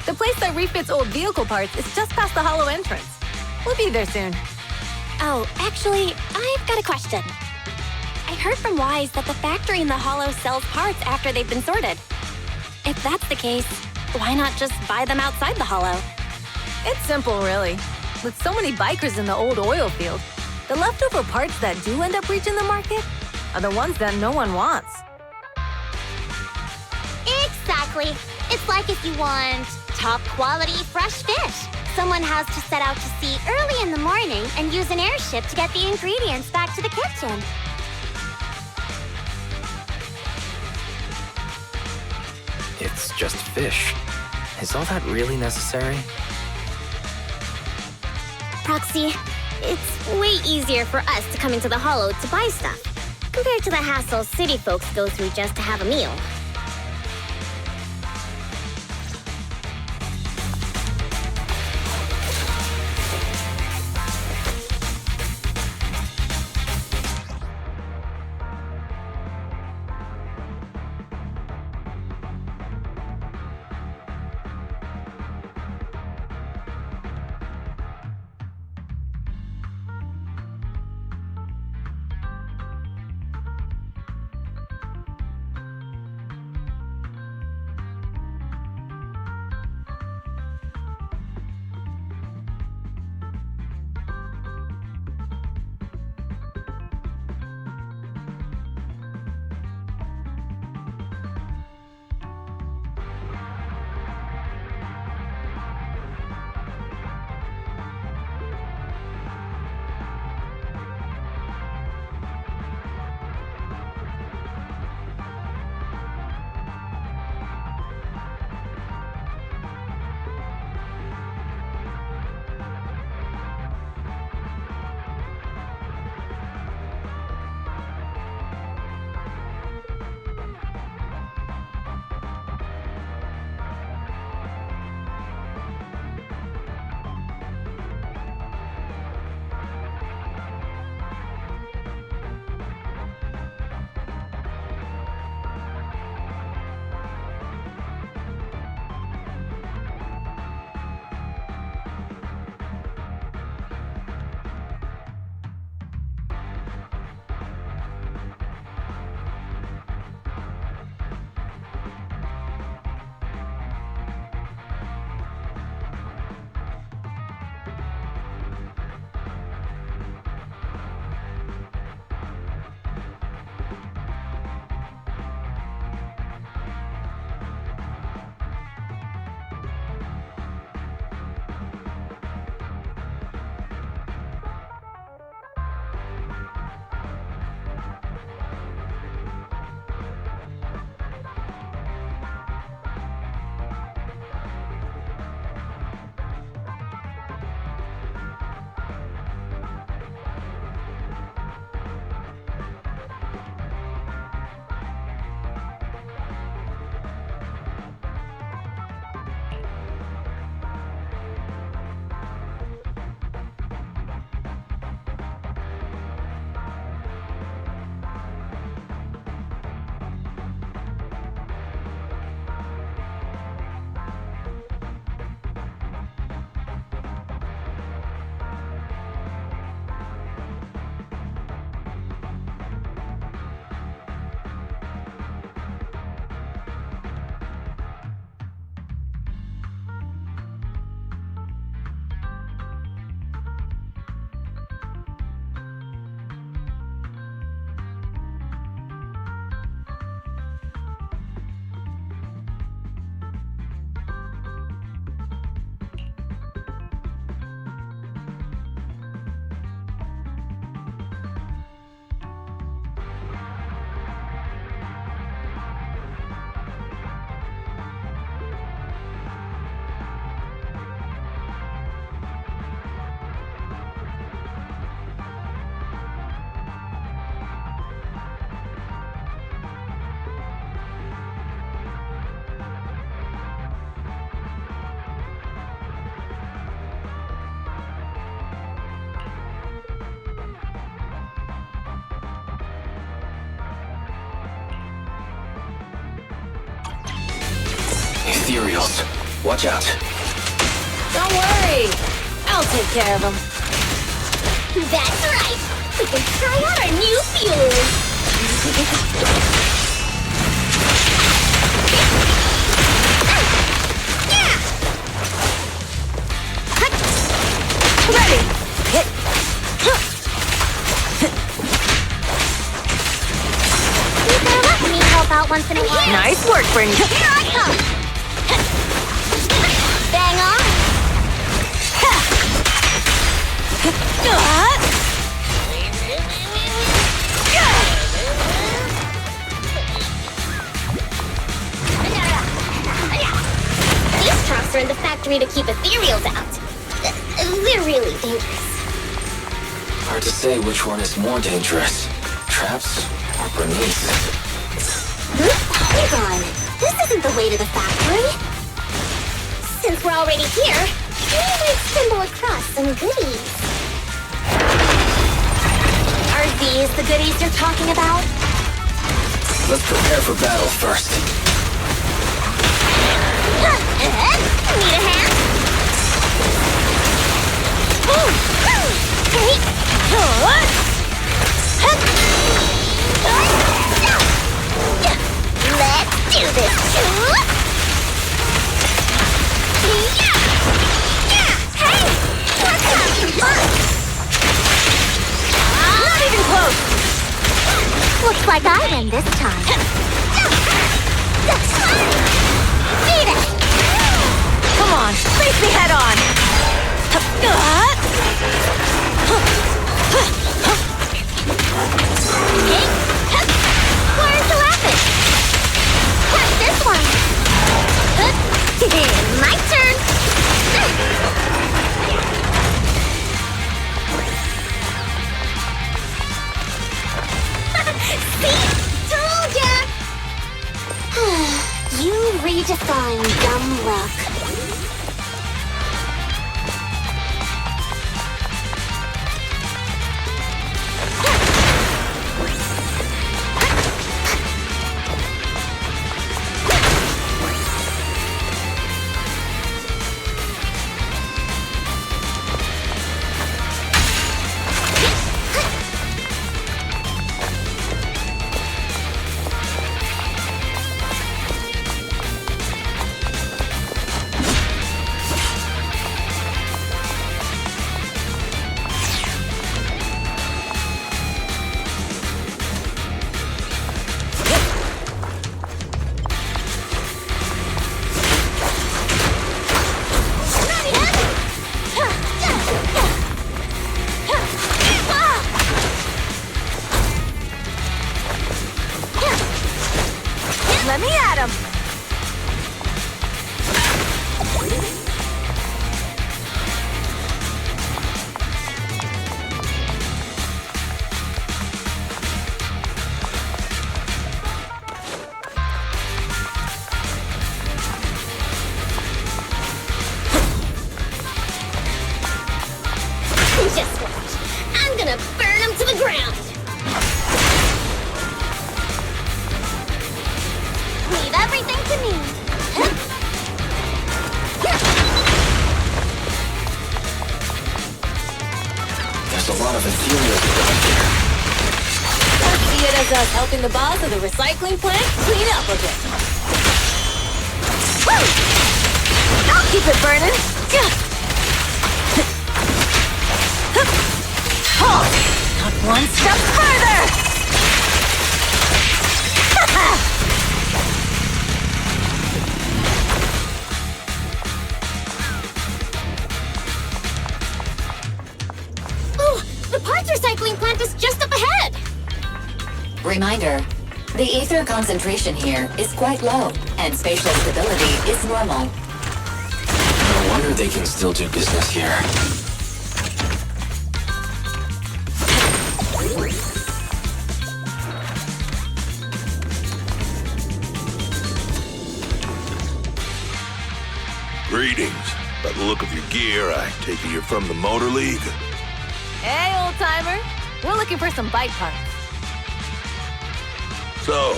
The place that refits old vehicle parts is just past the hollow entrance. We'll be there soon. Oh, actually, I've got a question. I heard from Wise that the factory in the hollow sells parts after they've been sorted. If that's the case, why not just buy them outside the hollow? It's simple, really. With so many bikers in the old oil field, the leftover parts that do end up reaching the market are the ones that no one wants. Exactly. It's like if you want top quality fresh fish. Someone has to set out to sea early in the morning and use an airship to get the ingredients back to the kitchen. It's just fish. Is all that really necessary? Proxy, it's way easier for us to come into the hollow to buy stuff, compared to the hassle city folks go through just to have a meal. ethereals. Watch out. Don't worry. I'll take care of them. That's right. We can try out our new fuel. Ready. You better let me help out once in a while. Nice work, Brittany. Here I come. Bang on. These traps are in the factory to keep ethereals out. They're really dangerous. Hard to say which one is more dangerous. Traps or Bernice? Hold on. This isn't the way to the factory. Since we're already here, we might stumble across some goodies. Are these the goodies you're talking about? Let's prepare for battle first. Need a hand? Hey! Let's do this! Hey! Let's have some fun! Not even close. Looks like I win this time. Beat it! Come on, face me head on. Where's the weapon? What's this one? My turn! See? Told ya! You redefine dumb luck. Let me at him. Just watch. I'm gonna burn him to the ground. Leave everything to me. There's a lot of ethereals around here. Let's see it as us helping the boss of the recycling plant clean up a bit. Woo! I'll keep it burning. Halt! Not one step further! Oh, the parts recycling plant is just up ahead. Reminder, the ether concentration here is quite low, and spatial stability is normal. No wonder they can still do business here. Greetings. By the look of your gear, I take it you're from the Motor League? Hey, old-timer. We're looking for some bike parts. So,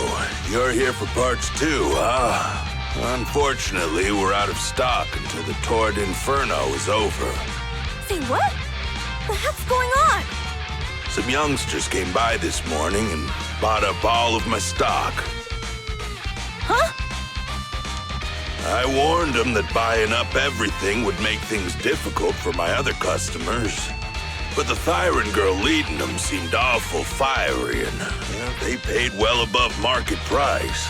you're here for parts too, huh? Unfortunately, we're out of stock until the Torrid Inferno is over. Say what? The heck's going on? Some youngsters came by this morning and bought up all of my stock. Huh? I warned them that buying up everything would make things difficult for my other customers. But the Thyron girl leading them seemed awful fiery, and they paid well above market price.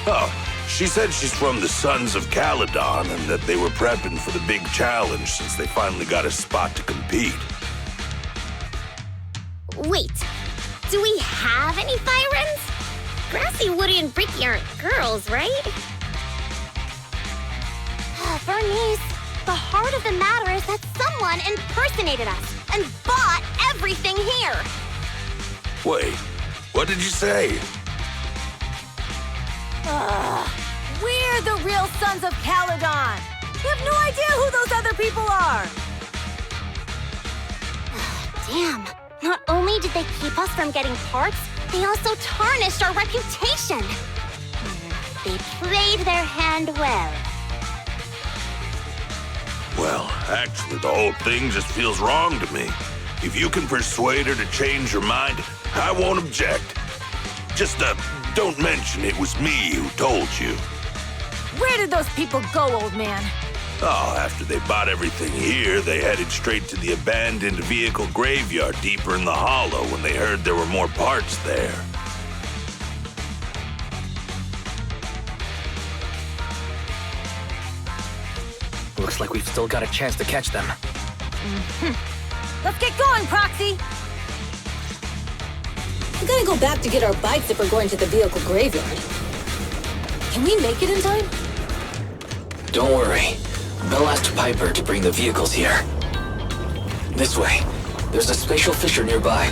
Oh, she said she's from the Sons of Caledon and that they were prepping for the big challenge since they finally got a spot to compete. Wait, do we have any Thyrans? Grassy, Woody, and Bricky aren't girls, right? Bernice, the heart of the matter is that someone impersonated us and bought everything here. Wait, what did you say? We're the real Sons of Caledon. We have no idea who those other people are. Damn, not only did they keep us from getting parts, they also tarnished our reputation. They played their hand well. Well, actually, the whole thing just feels wrong to me. If you can persuade her to change her mind, I won't object. Just, don't mention it was me who told you. Where did those people go, old man? Oh, after they bought everything here, they headed straight to the abandoned vehicle graveyard deeper in the hollow when they heard there were more parts there. Looks like we've still got a chance to catch them. Let's get going, Proxy! We gotta go back to get our bikes if we're going to the vehicle graveyard. Can we make it in time? Don't worry. Bell asked Piper to bring the vehicles here. This way. There's a spatial fissure nearby.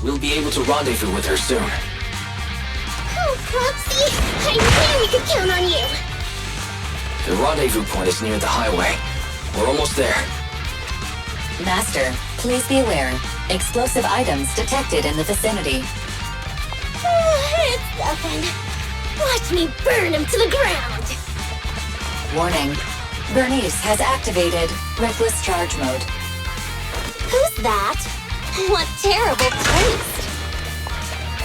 We'll be able to rendezvous with her soon. Oh, Proxy, I knew we could count on you. The rendezvous point is near the highway. We're almost there. Master, please be aware. Explosive items detected in the vicinity. It's nothing. Watch me burn him to the ground. Warning. Bernice has activated Reckless Charge Mode. Who's that? What terrible taste.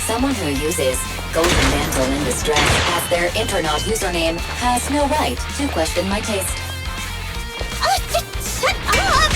Someone who uses Golden Mantle in Distress as their Internaut username has no right to question my taste. Shut up!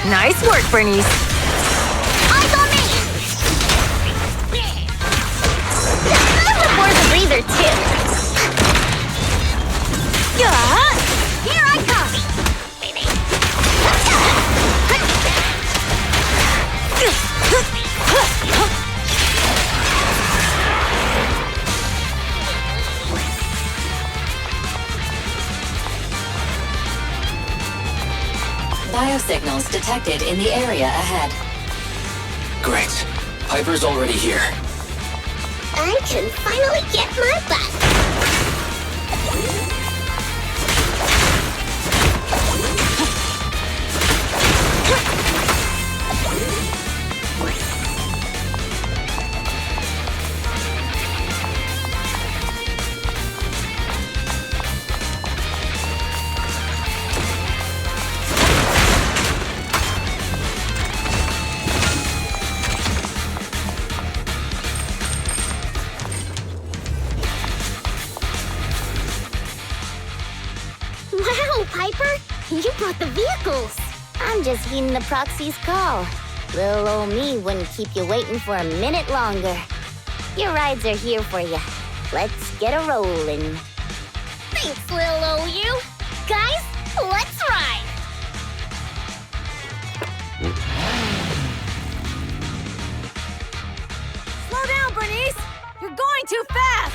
Nice work, Bernice. Eyes on me! That was a breather, too. biosignals detected in the area ahead. Great. Piper's already here. I can finally get my bus. Wow, Piper! You brought the vehicles! I'm just heeding the proxy's call. Little old me wouldn't keep you waiting for a minute longer. Your rides are here for you. Let's get a rollin'. Thanks, little old you. Guys, let's ride! Slow down, Bernice! You're going too fast!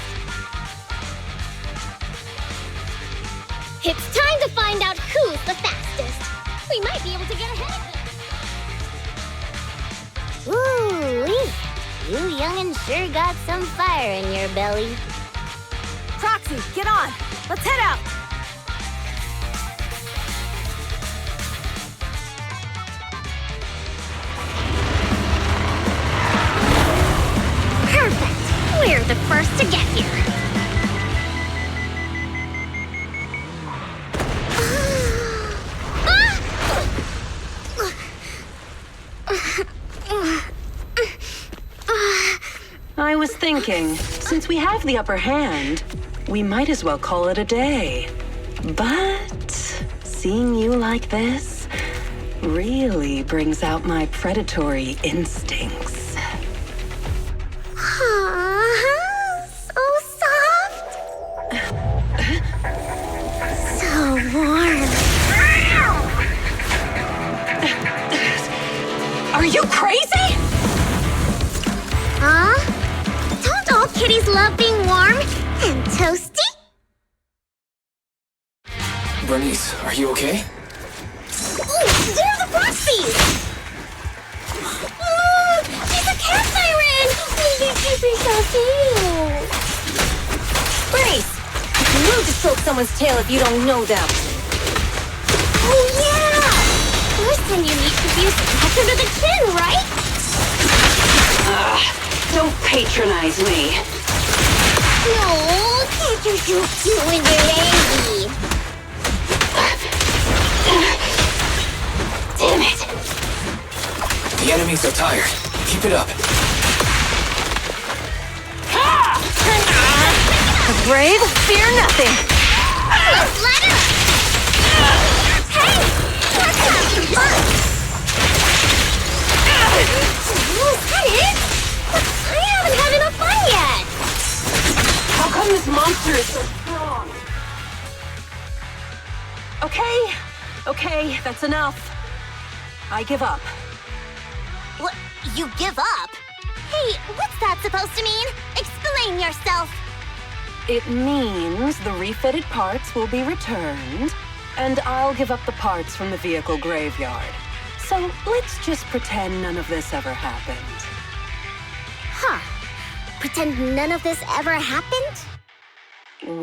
It's time to find out who's the fastest. We might be able to get ahead of them. Ooh-wee. You young'uns sure got some fire in your belly. Proxy, get on! Let's head out! Perfect. We're the first to get here. I was thinking, since we have the upper hand, we might as well call it a day. But seeing you like this really brings out my predatory instincts. So soft. So warm. Are you crazy? Huh? Don't all kitties love being warm and toasty? Bernice, are you okay? Ooh, they're the Frosties! She's a cat siren! She's so cute! Bernice! It's rude to stroke someone's tail if you don't know them. Oh, yeah! First time you meet could be a scratch under the chin, right? Don't patronize me. No, can't you so cute when you're angry? Damn it. The enemies are tired. Keep it up. The brave fear nothing. Let's let her! Hey! Let's have some fun! Is that it? I haven't had enough fun yet! How come this monster is so strong? Okay, that's enough. I give up. What? You give up? Hey, what's that supposed to mean? Explain yourself! It means the refitted parts will be returned, and I'll give up the parts from the vehicle graveyard. So let's just pretend none of this ever happened. Huh. Pretend none of this ever happened?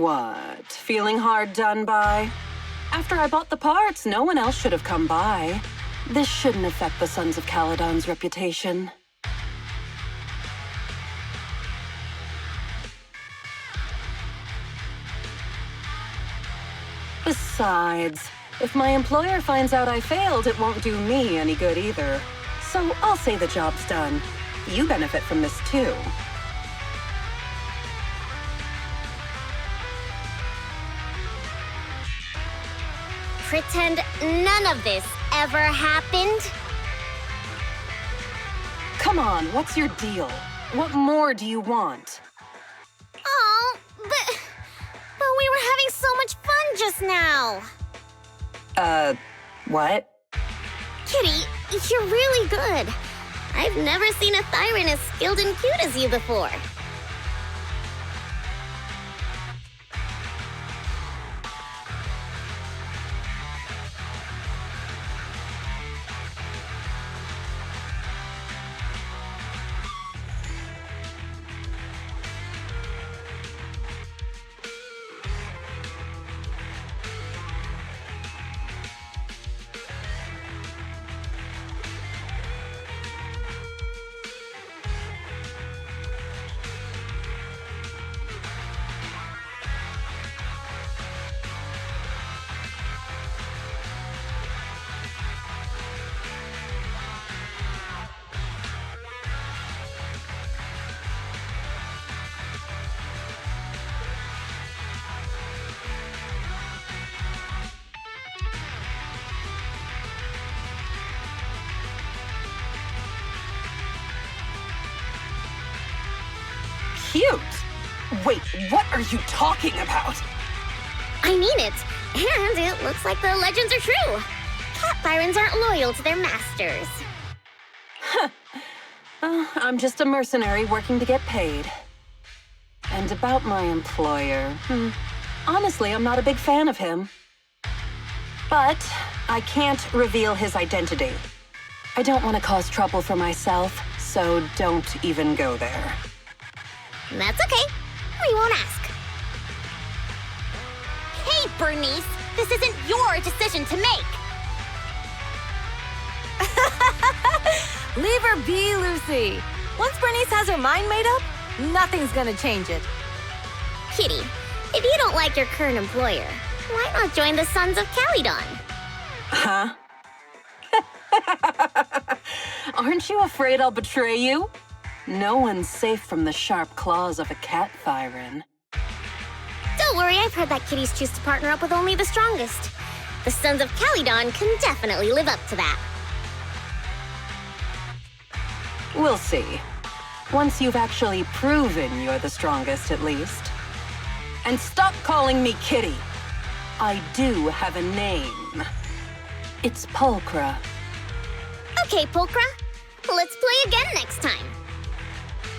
What? Feeling hard done by? After I bought the parts, no one else should have come by. This shouldn't affect the Sons of Caledon's reputation. Besides, if my employer finds out I failed, it won't do me any good either. So I'll say the job's done. You benefit from this too. Pretend none of this ever happened? Come on, what's your deal? What more do you want? Oh, but we were having so much fun just now. What? Kitty, you're really good. I've never seen a Thyran as skilled and cute as you before. cute. Wait, what are you talking about? I mean it. And it looks like the legends are true. Cat Byrons aren't loyal to their masters. I'm just a mercenary working to get paid. And about my employer, honestly, I'm not a big fan of him. But I can't reveal his identity. I don't want to cause trouble for myself, so don't even go there. That's okay. We won't ask. Hey, Bernice! This isn't your decision to make! Leave her be, Lucy. Once Bernice has her mind made up, nothing's gonna change it. Kitty, if you don't like your current employer, why not join the Sons of Calydon? Huh? Aren't you afraid I'll betray you? No one's safe from the sharp claws of a cat Thyran. Don't worry, I've heard that kitties choose to partner up with only the strongest. The Sons of Calydon can definitely live up to that. We'll see. Once you've actually proven you're the strongest, at least. And stop calling me Kitty. I do have a name. It's Pulchra. Okay, Pulchra. Let's play again next time.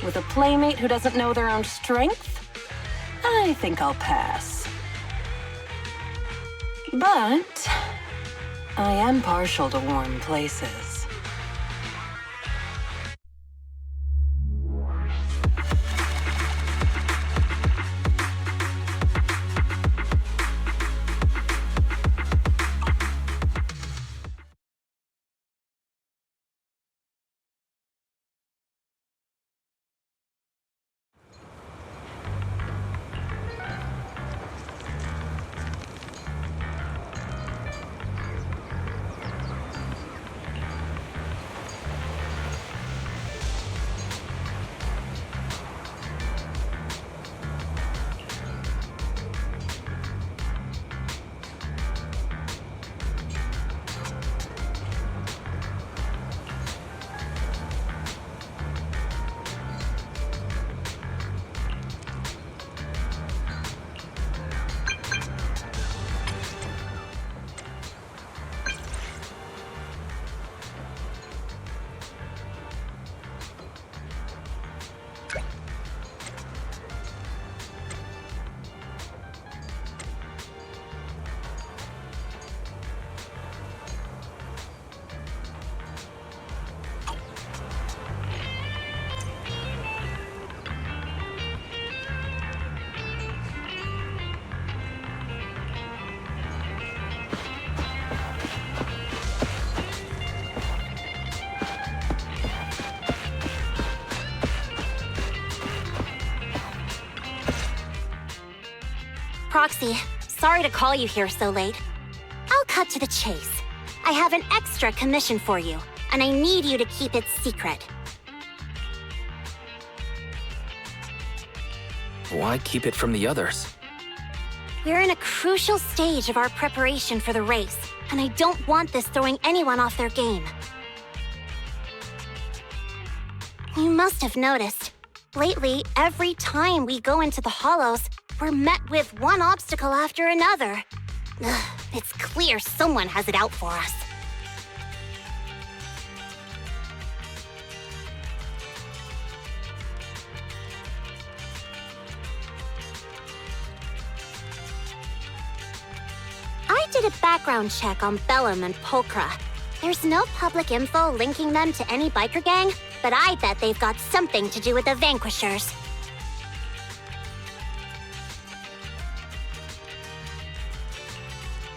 With a playmate who doesn't know their own strength? I think I'll pass. But I am partial to warm places. Proxy, sorry to call you here so late. I'll cut to the chase. I have an extra commission for you, and I need you to keep it secret. Why keep it from the others? We're in a crucial stage of our preparation for the race, and I don't want this throwing anyone off their game. You must have noticed. Lately, every time we go into the Hollows, we're met with one obstacle after another. Ugh, it's clear someone has it out for us. I did a background check on Bellum and Pulchra. There's no public info linking them to any biker gang, but I bet they've got something to do with the Vanquishers.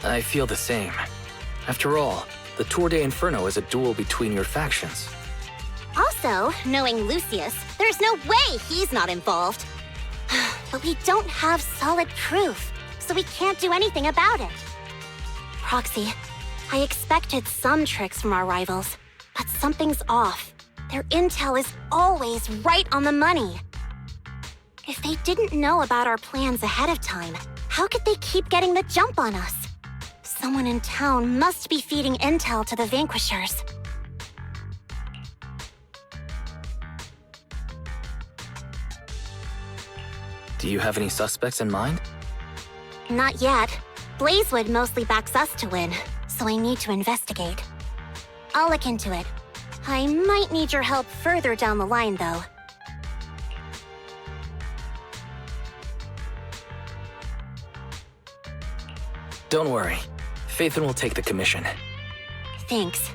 I feel the same. After all, the Tour de Inferno is a duel between your factions. Also, knowing Lucius, there's no way he's not involved. But we don't have solid proof, so we can't do anything about it. Proxy, I expected some tricks from our rivals, but something's off. Their intel is always right on the money. If they didn't know about our plans ahead of time, how could they keep getting the jump on us? Someone in town must be feeding intel to the Vanquishers. Do you have any suspects in mind? Not yet. Blazewood mostly backs us to win, so I need to investigate. I'll look into it. I might need your help further down the line, though. Don't worry. Phaethon will take the commission. Thanks.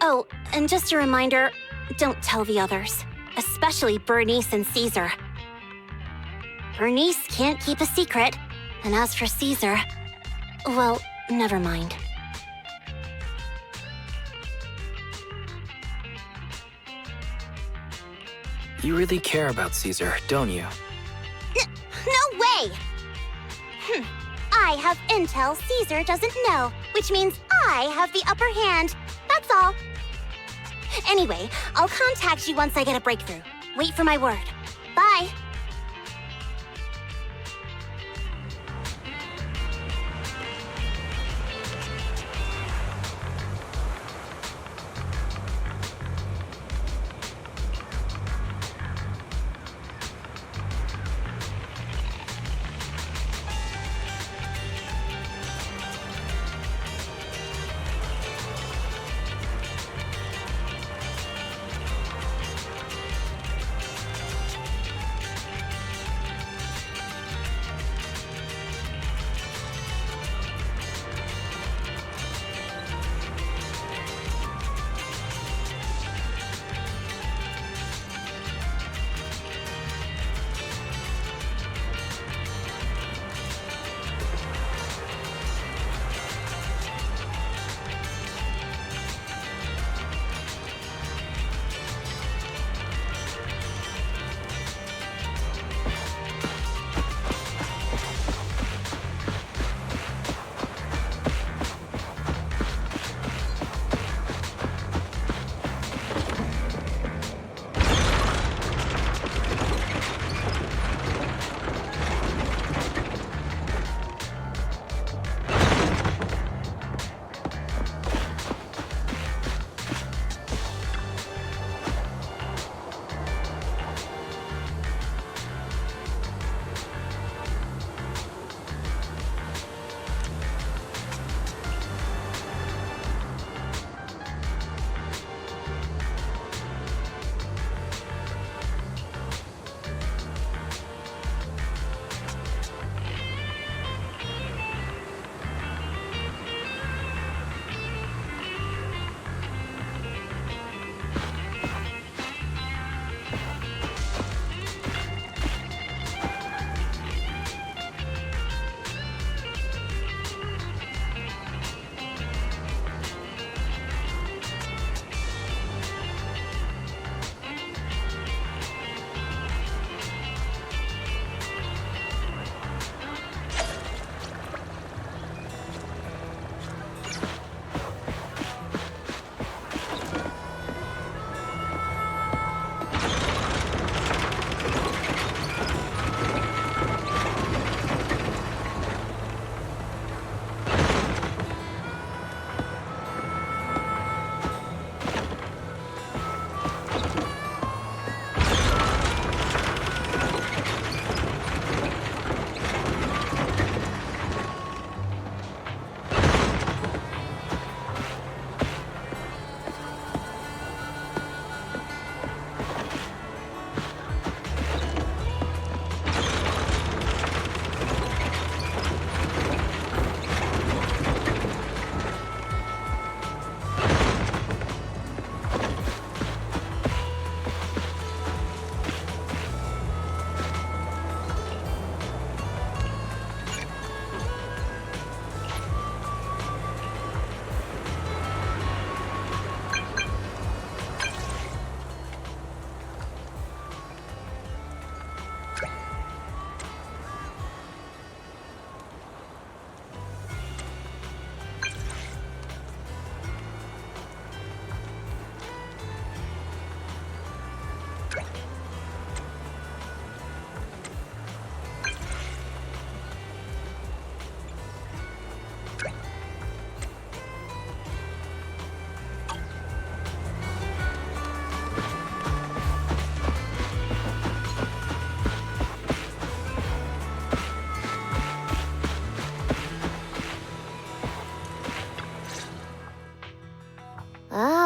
Oh, and just a reminder, don't tell the others. Especially Bernice and Caesar. Bernice can't keep a secret, and as for Caesar, well, never mind. You really care about Caesar, don't you? No way! I have intel Caesar doesn't know, which means I have the upper hand. That's all. Anyway, I'll contact you once I get a breakthrough. Wait for my word. Bye.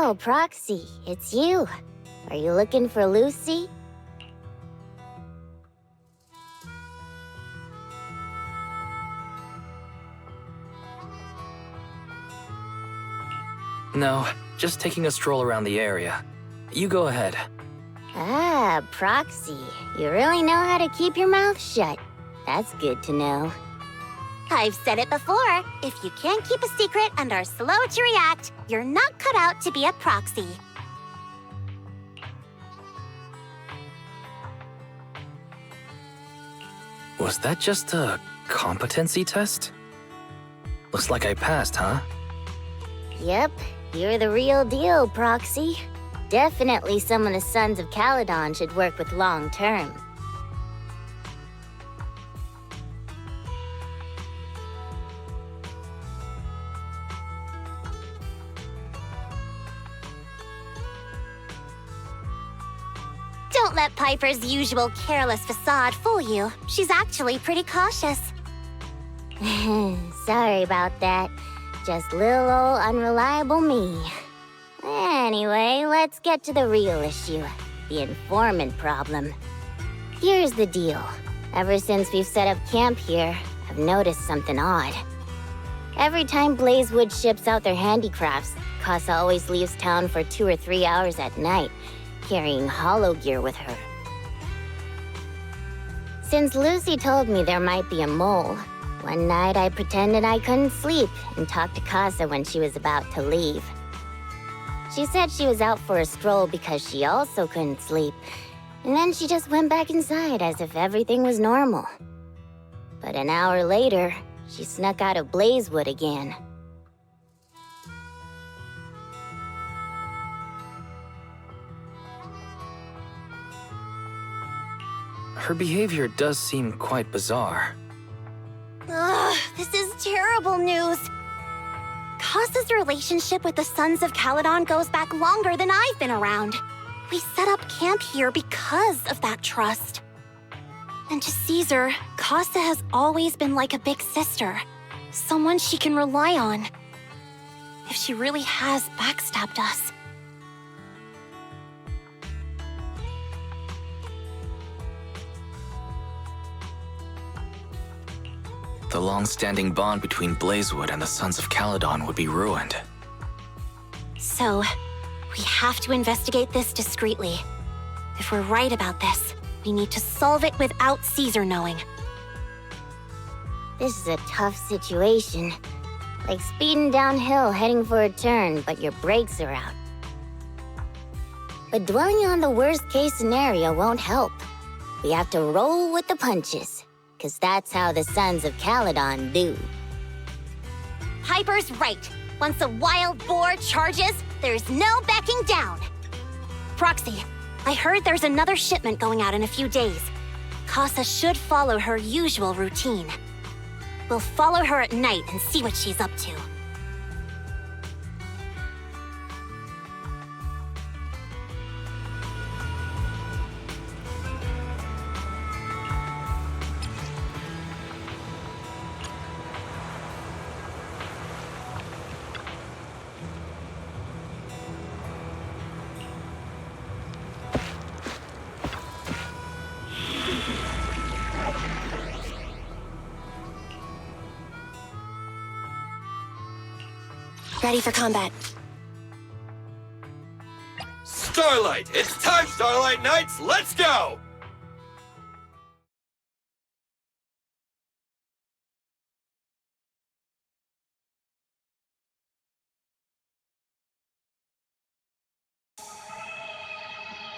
Oh, Proxy, it's you. Are you looking for Lucy? No, just taking a stroll around the area. You go ahead. Ah, Proxy. You really know how to keep your mouth shut. That's good to know. I've said it before. If you can't keep a secret and are slow to react, you're not cut out to be a proxy. Was that just a competency test? Looks like I passed, huh? Yep, you're the real deal, Proxy. Definitely some of the Sons of Caledon should work with long-term. Don't let Piper's usual careless facade fool you. She's actually pretty cautious. Sorry about that. Just little old unreliable me. Anyway, let's get to the real issue. The informant problem. Here's the deal. Ever since we've set up camp here, I've noticed something odd. Every time Blazewood ships out their handicrafts, Casa always leaves town for 2 or 3 hours at night, carrying hollow gear with her. Since Lucy told me there might be a mole, one night I pretended I couldn't sleep and talked to Casa when she was about to leave. She said she was out for a stroll because she also couldn't sleep, and then she just went back inside as if everything was normal. But an hour later, she snuck out of Blazewood again. Her behavior does seem quite bizarre. Ugh, this is terrible news. Casa's relationship with the Sons of Caledon goes back longer than I've been around. We set up camp here because of that trust. And to Caesar, Casa has always been like a big sister. Someone she can rely on. If she really has backstabbed us. The long-standing bond between Blazewood and the Sons of Caledon would be ruined. So, we have to investigate this discreetly. If we're right about this, we need to solve it without Caesar knowing. This is a tough situation. Like speeding downhill heading for a turn, but your brakes are out. But dwelling on the worst-case scenario won't help. We have to roll with the punches, 'cause that's how the Sons of Caledon do. Piper's right. Once a wild boar charges, there's no backing down. Proxy, I heard there's another shipment going out in a few days. Casa should follow her usual routine. We'll follow her at night and see what she's up to. Ready for combat. Starlight! It's time, Starlight Knights! Let's go!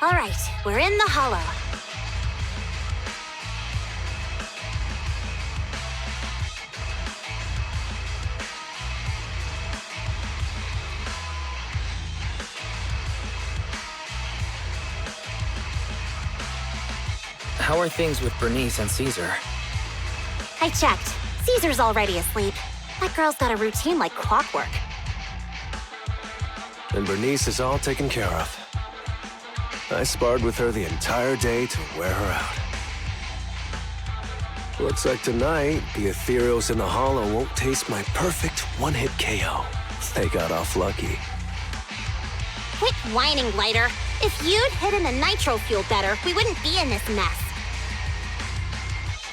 All right, we're in the hollow. How are things with Bernice and Caesar? I checked. Caesar's already asleep. That girl's got a routine like clockwork. And Bernice is all taken care of. I sparred with her the entire day to wear her out. Looks like tonight, the Ethereals in the Hollow won't taste my perfect one-hit KO. They got off lucky. Quit whining, Lighter. If you'd hidden the nitro fuel better, we wouldn't be in this mess.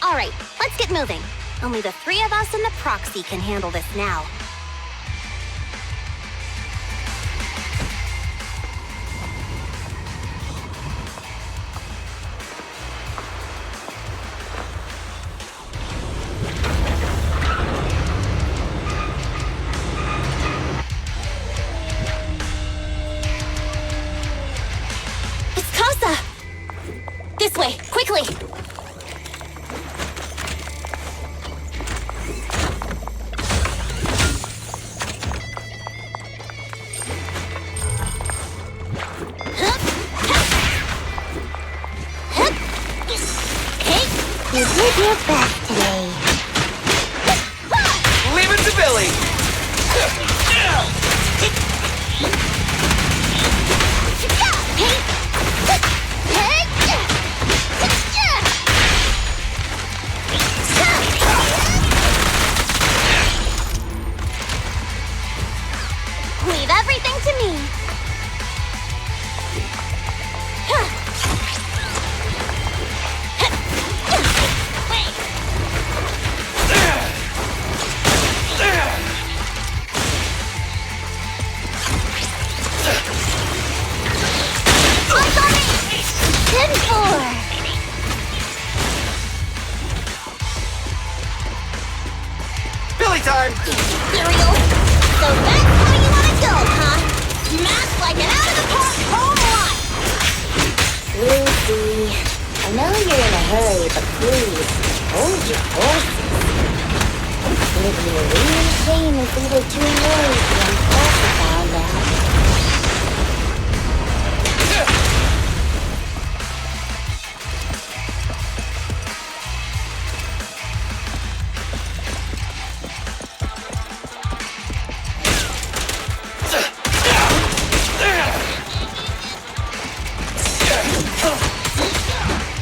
All right, let's get moving. Only the three of us and the proxy can handle this now. This way, quickly! You did your best today. Leave it to Billy! Leave everything to me. Billy time! Cereal. So that's how you want to go, huh? Smash like an out-of-the-park home run! Lucy, I know you're in a hurry, but please, hold your horses. It'd be a real shame if we were too noisy and Tulsa found out.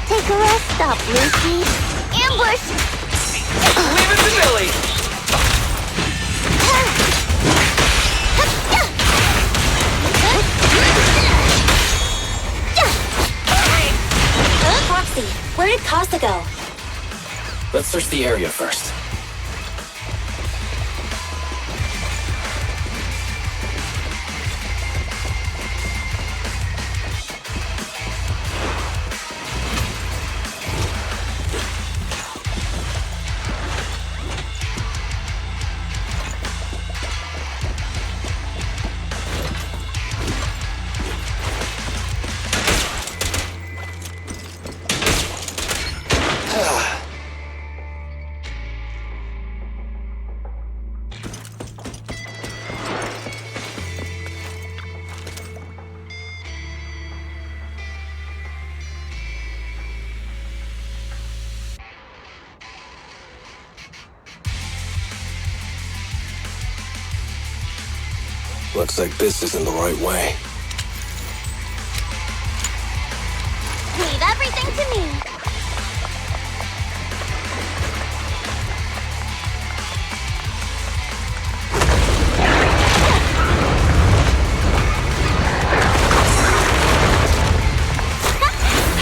Take a rest stop, Lucy. Ambush! Leave it to Billy! Proxy, where did Casa go? Let's search the area first. Looks like this isn't the right way. Leave everything to me.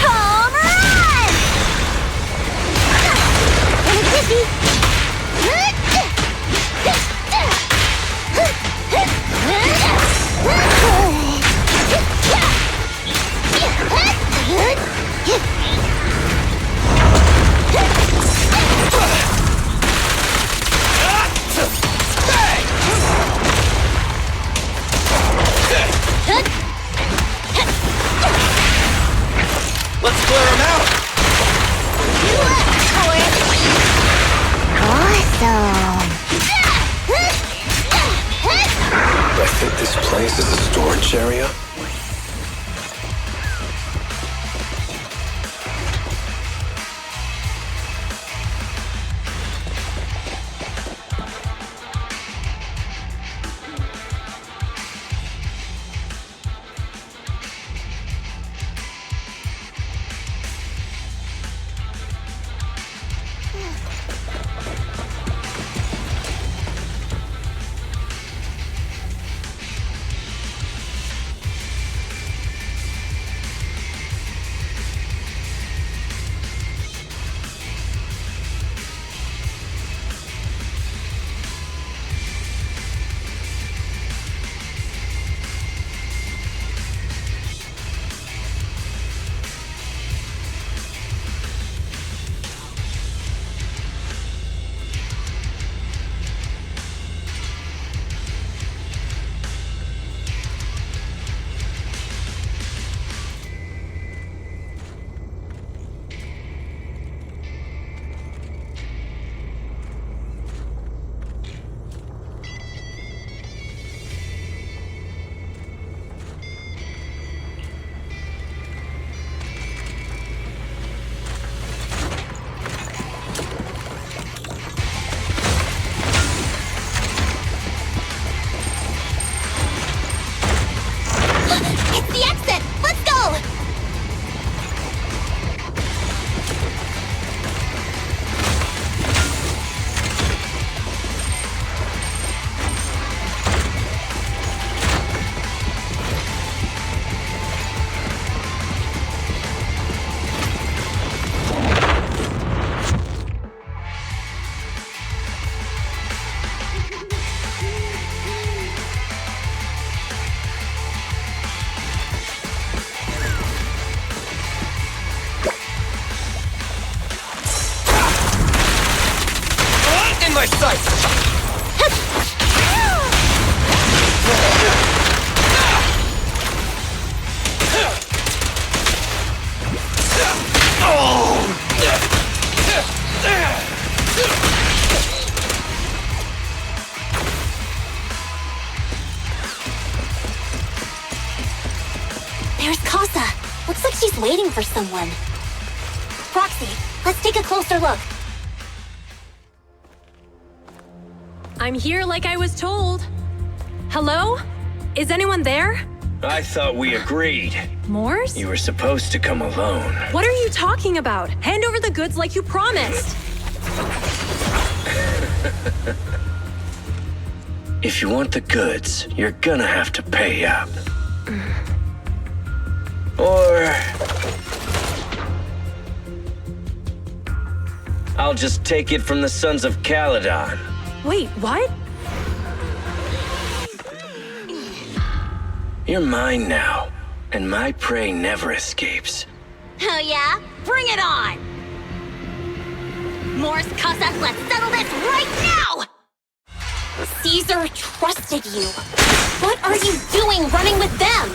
Home run! And a dizzy. Let's clear him out! Awesome! I think this place is a storage area. my sight! There's Casa. Looks like she's waiting for someone. Proxy, let's take a closer look. I'm here like I was told. Hello? Is anyone there? I thought we agreed. Morse? You were supposed to come alone. What are you talking about? Hand over the goods like you promised. If you want the goods, you're gonna have to pay up. Or... I'll just take it from the Sons of Caledon. Wait, what? You're mine now, and my prey never escapes. Oh yeah? Bring it on! Morse, Casa, let's settle this right now! Caesar trusted you. What are you doing running with them?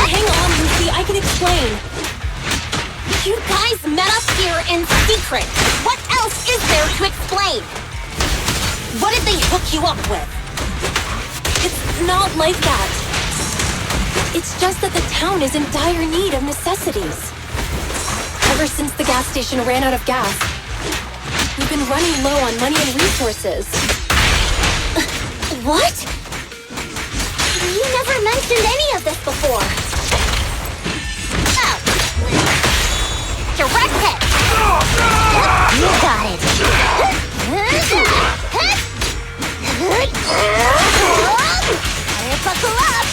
Hang on, Lucy, I can explain. You guys met up here in secret. What else is there to explain? What did they hook you up with? It's not like that. It's just that the town is in dire need of necessities. Ever since the gas station ran out of gas, we've been running low on money and resources. What? You never mentioned any of this before. Oh. Direct hit! You got it. Buckle up!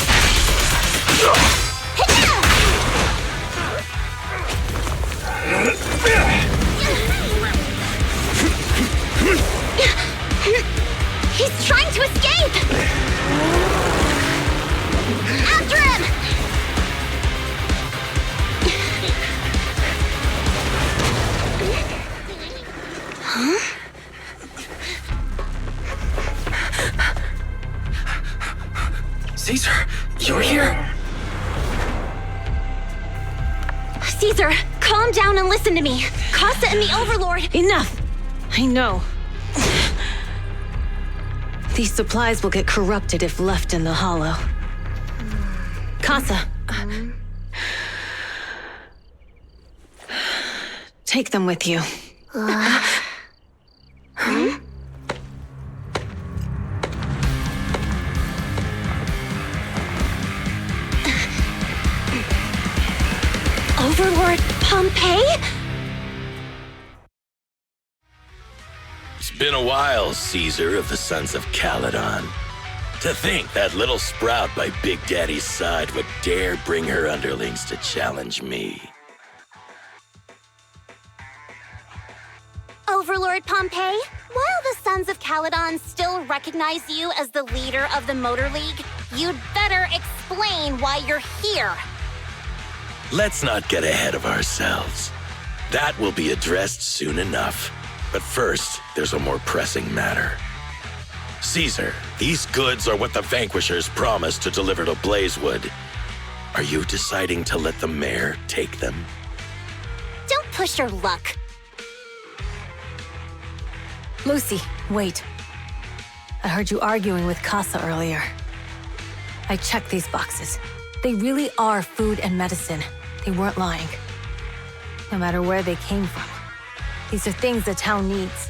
He's trying to escape! After him! Huh? Caesar, you're here? Caesar, calm down and listen to me. Casa and the Overlord... Enough! I know. These supplies will get corrupted if left in the hollow. Casa. Take them with you. Overlord Pompeii? It's been a while, Caesar of the Sons of Caledon. To think that little sprout by Big Daddy's side would dare bring her underlings to challenge me. Overlord Pompeii, while the Sons of Caledon still recognize you as the leader of the Motor League, you'd better explain why you're here. Let's not get ahead of ourselves. That will be addressed soon enough. But first, there's a more pressing matter. Caesar, these goods are what the Vanquishers promised to deliver to Blazewood. Are you deciding to let the mayor take them? Don't push your luck. Lucy, wait. I heard you arguing with Casa earlier. I checked these boxes. They really are food and medicine. They weren't lying. No matter where they came from. These are things the town needs.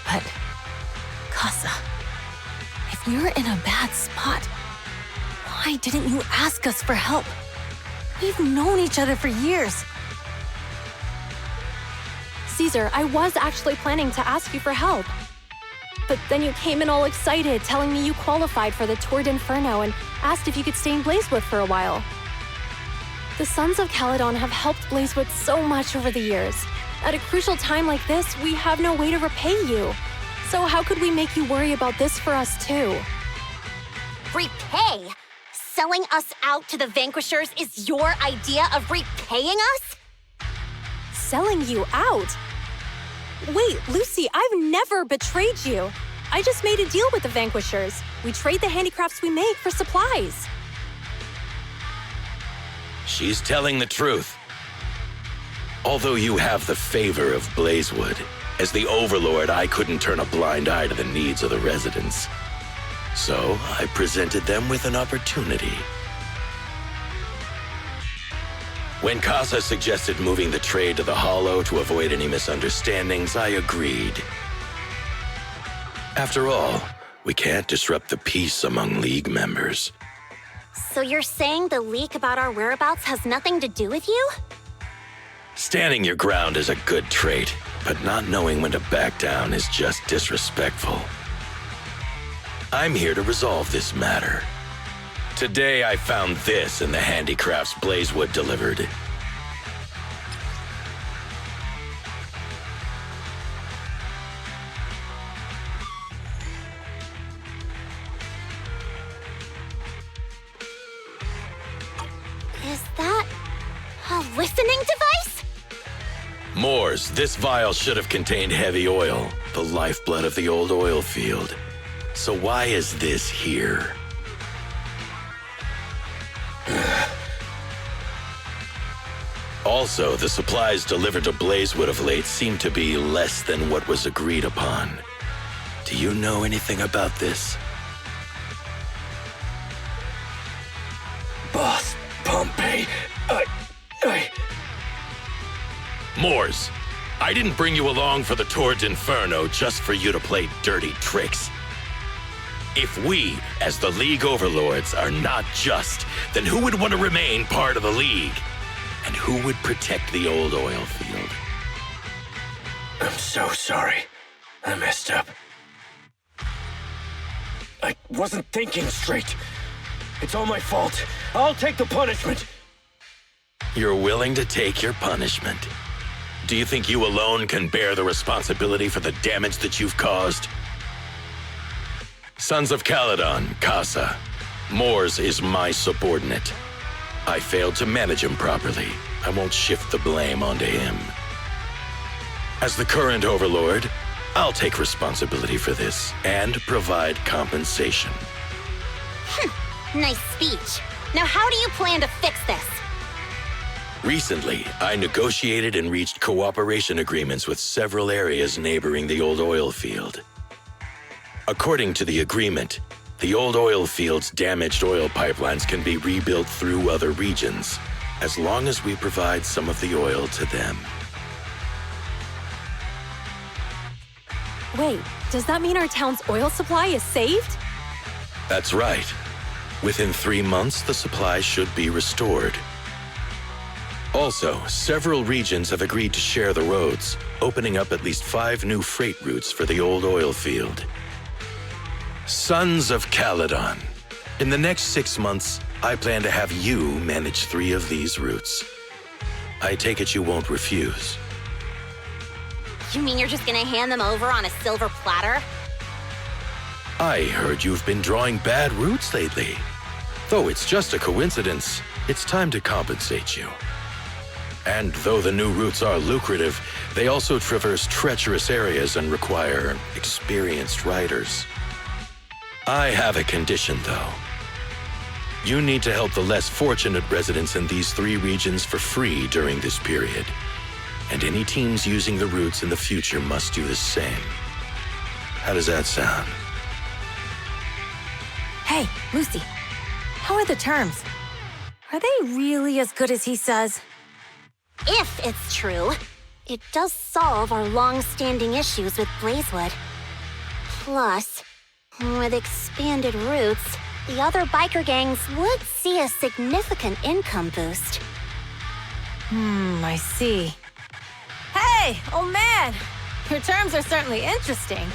But, Casa, if you're in a bad spot, why didn't you ask us for help? We've known each other for years. Caesar, I was actually planning to ask you for help. But then you came in all excited, telling me you qualified for the Tour d'Inferno and asked if you could stay in Blazewood for a while. The Sons of Caledon have helped Blazewood so much over the years. At a crucial time like this, we have no way to repay you. So how could we make you worry about this for us too? Repay? Selling us out to the Vanquishers is your idea of repaying us? Selling you out? Wait, Lucy, I've never betrayed you. I just made a deal with the Vanquishers. We trade the handicrafts we make for supplies. She's telling the truth. Although you have the favor of Blazewood, as the Overlord, I couldn't turn a blind eye to the needs of the residents. So I presented them with an opportunity. When Casa suggested moving the trade to the Hollow to avoid any misunderstandings, I agreed. After all, we can't disrupt the peace among League members. So you're saying the leak about our whereabouts has nothing to do with you? Standing your ground is a good trait, but not knowing when to back down is just disrespectful. I'm here to resolve this matter. Today I found this in the handicrafts Blazewood delivered. Is that a listening device? Moors, this vial should have contained heavy oil, the lifeblood of the old oil field. So why is this here? Also, the supplies delivered to Blazewood of late seem to be less than what was agreed upon. Do you know anything about this? Boss, Pompey, Moors, I didn't bring you along for the Tour d'Inferno just for you to play dirty tricks. If we, as the League Overlords, are not just, then who would want to remain part of the League? And who would protect the old oil field? I'm so sorry. I messed up. I wasn't thinking straight. It's all my fault. I'll take the punishment. You're willing to take your punishment. Do you think you alone can bear the responsibility for the damage that you've caused? Sons of Caledon, Casa. Moors is my subordinate. I failed to manage him properly. I won't shift the blame onto him. As the current Overlord, I'll take responsibility for this and provide compensation. Nice speech. Now how do you plan to fix this? Recently, I negotiated and reached cooperation agreements with several areas neighboring the old oil field. According to the agreement, the old oil field's damaged oil pipelines can be rebuilt through other regions, as long as we provide some of the oil to them. Wait, does that mean our town's oil supply is saved? That's right. Within 3 months, the supply should be restored. Also, several regions have agreed to share the roads, opening up at least 5 new freight routes for the old oil field. Sons of Caledon. In the next 6 months, I plan to have you manage 3 of these routes. I take it you won't refuse. You mean you're just gonna hand them over on a silver platter? I heard you've been drawing bad routes lately. Though it's just a coincidence, it's time to compensate you. And though the new routes are lucrative, they also traverse treacherous areas and require experienced riders. I have a condition, though. You need to help the less fortunate residents in these 3 regions for free during this period. And any teams using the routes in the future must do the same. How does that sound? Hey, Lucy, how are the terms? Are they really as good as he says? If it's true, it does solve our long-standing issues with Blazewood. Plus, with expanded routes, the other biker gangs would see a significant income boost. I see. Hey, old man! Your terms are certainly interesting,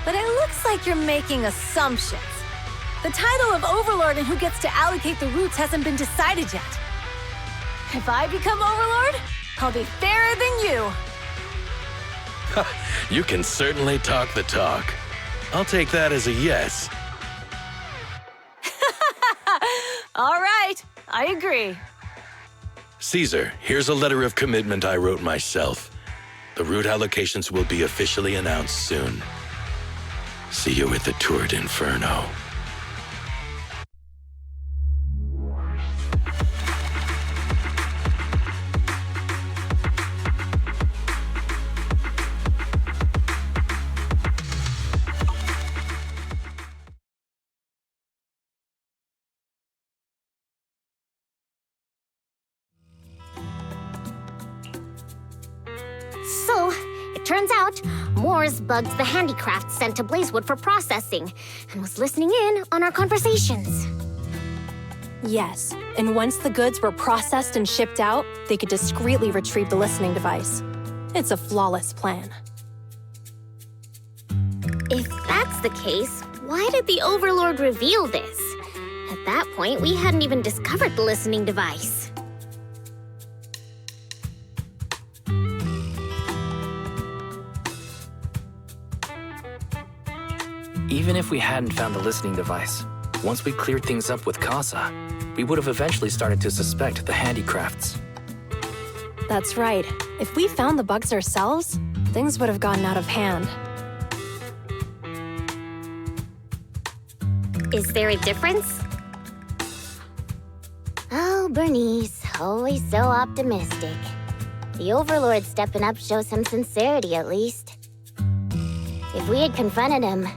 but it looks like you're making assumptions. The title of Overlord and who gets to allocate the routes hasn't been decided yet. If I become Overlord, I'll be fairer than you. You can certainly talk the talk. I'll take that as a yes. All right, I agree. Caesar, here's a letter of commitment I wrote myself. The route allocations will be officially announced soon. See you at the Tour d'Inferno. So, it turns out, Moore's bugged the handicraft sent to Blazewood for processing, and was listening in on our conversations. Yes, and once the goods were processed and shipped out, they could discreetly retrieve the listening device. It's a flawless plan. If that's the case, why did the Overlord reveal this? At that point, we hadn't even discovered the listening device. Even if we hadn't found the listening device, once we cleared things up with Casa, we would have eventually started to suspect the handicrafts. That's right. If we found the bugs ourselves, things would have gotten out of hand. Is there a difference? Oh, Bernice, always so optimistic. The Overlord stepping up shows some sincerity, at least. If we had confronted him,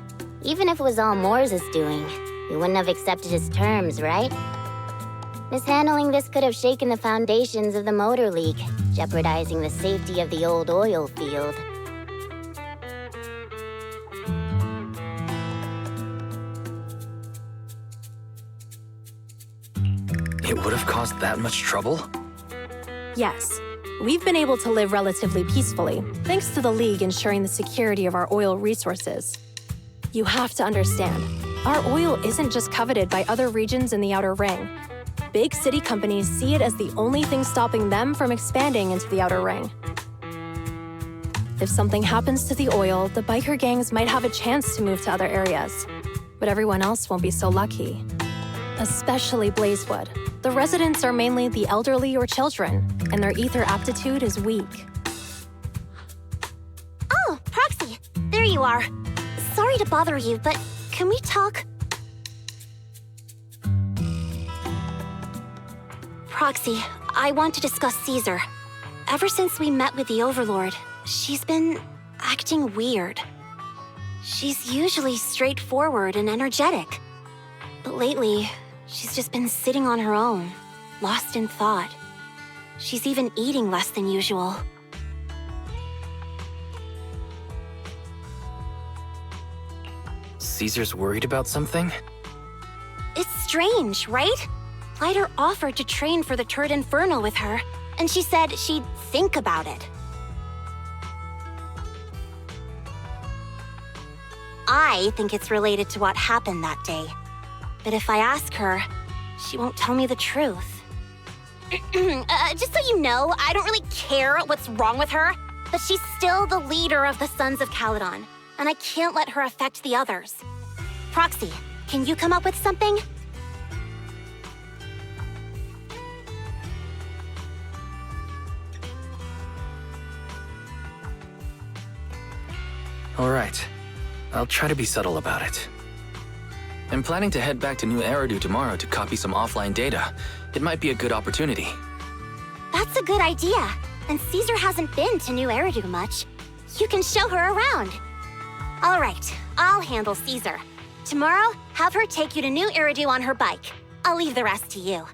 even if it was all Moore's doing, we wouldn't have accepted his terms, right? Mishandling this could have shaken the foundations of the Motor League, jeopardizing the safety of the old oil field. It would have caused that much trouble? Yes. We've been able to live relatively peacefully, thanks to the League ensuring the security of our oil resources. You have to understand, our oil isn't just coveted by other regions in the Outer Ring. Big city companies see it as the only thing stopping them from expanding into the Outer Ring. If something happens to the oil, the biker gangs might have a chance to move to other areas. But everyone else won't be so lucky. Especially Blazewood. The residents are mainly the elderly or children, and their ether aptitude is weak. Oh, Proxy, there you are. Sorry to bother you, but can we talk? Proxy, I want to discuss Caesar. Ever since we met with the Overlord, she's been acting weird. She's usually straightforward and energetic. But lately, she's just been sitting on her own, lost in thought. She's even eating less than usual. Caesar's worried about something? It's strange, right? Lighter offered to train for the Tour d'Inferno with her, and she said she'd think about it. I think it's related to what happened that day. But if I ask her, she won't tell me the truth. Just so you know, I don't really care what's wrong with her, but she's still the leader of the Sons of Caledon, and I can't let her affect the others. Proxy, can you come up with something? All right. I'll try to be subtle about it. I'm planning to head back to New Eridu tomorrow to copy some offline data. It might be a good opportunity. That's a good idea. And Caesar hasn't been to New Eridu much. You can show her around. All right, I'll handle Caesar. Tomorrow, have her take you to New Eridu on her bike. I'll leave the rest to you.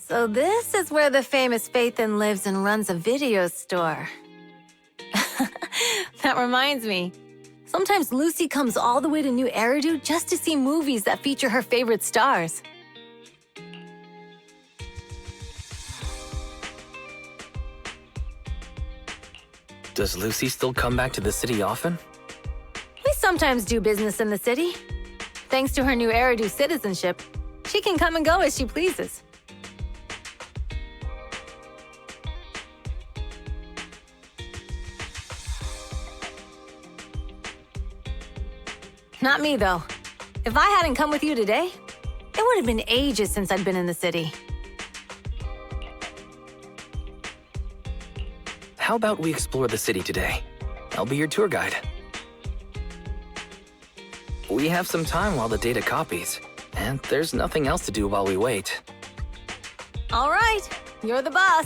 So this is where the famous Faithin lives and runs a video store. That reminds me. Sometimes Lucy comes all the way to New Eridu just to see movies that feature her favorite stars. Does Lucy still come back to the city often? We sometimes do business in the city. Thanks to her New Eridu citizenship, she can come and go as she pleases. Not me, though. If I hadn't come with you today, it would have been ages since I'd been in the city. How about we explore the city today? I'll be your tour guide. We have some time while the data copies, and there's nothing else to do while we wait. All right, you're the boss.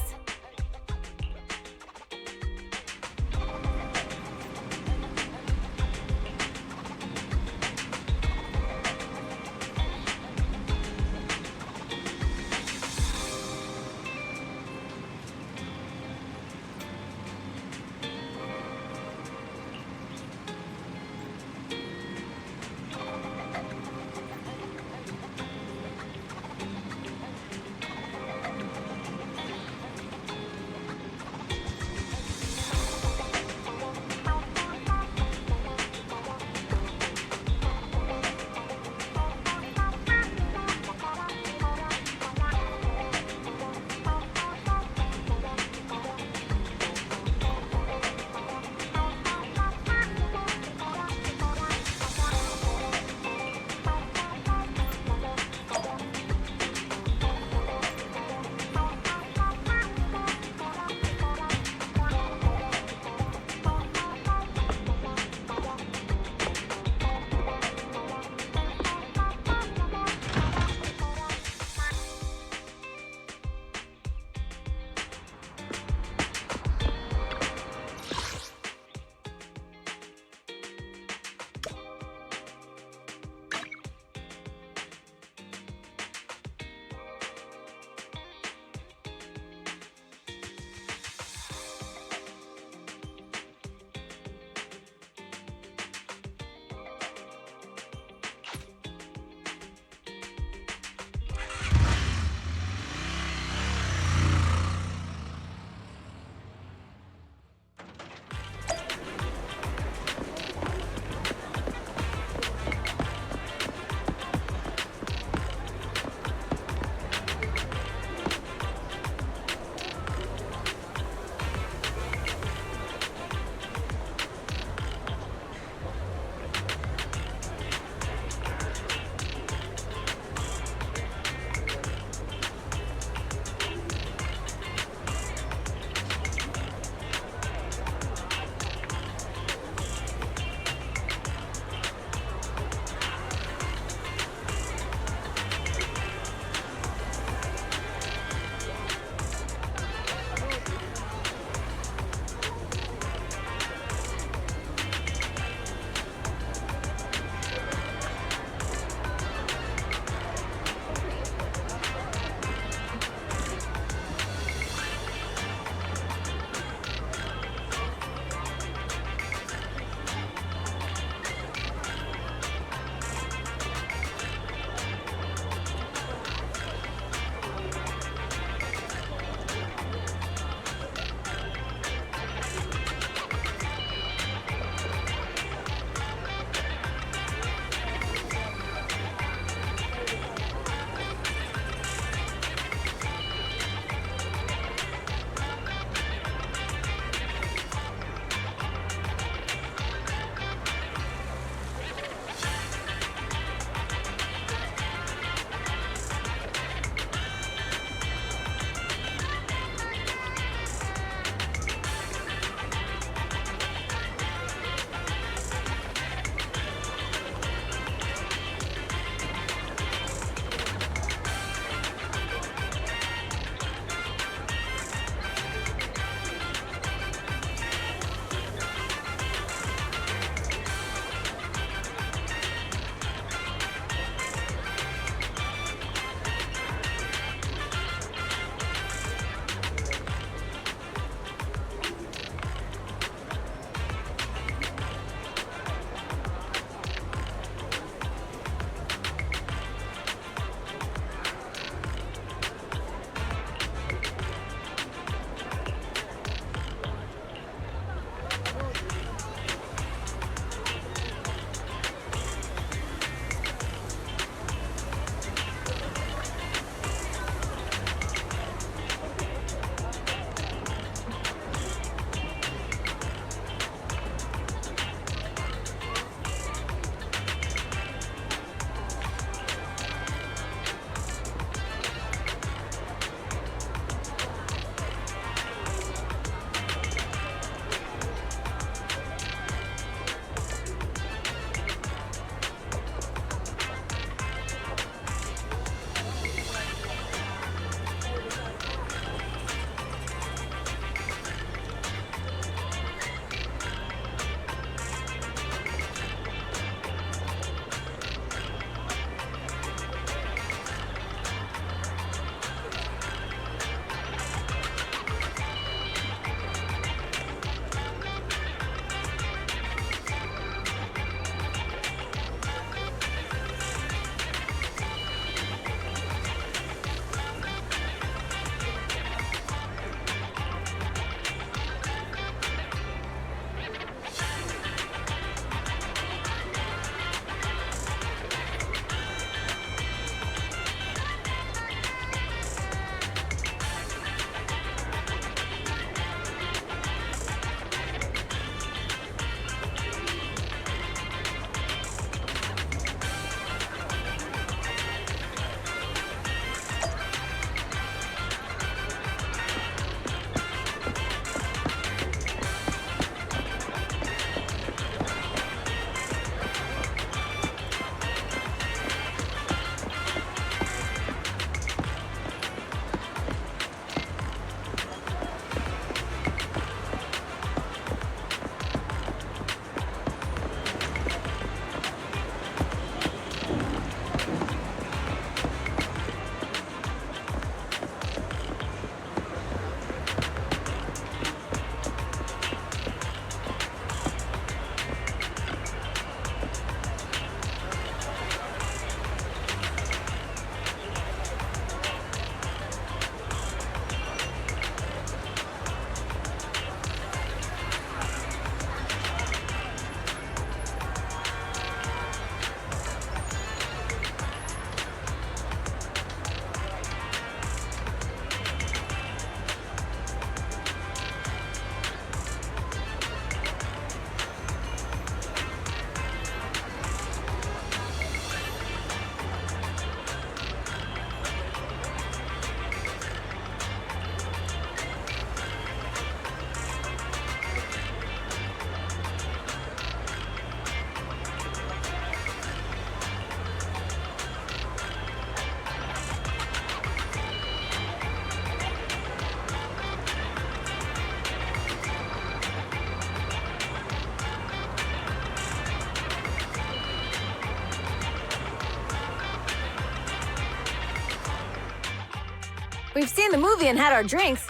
We've seen the movie and had our drinks.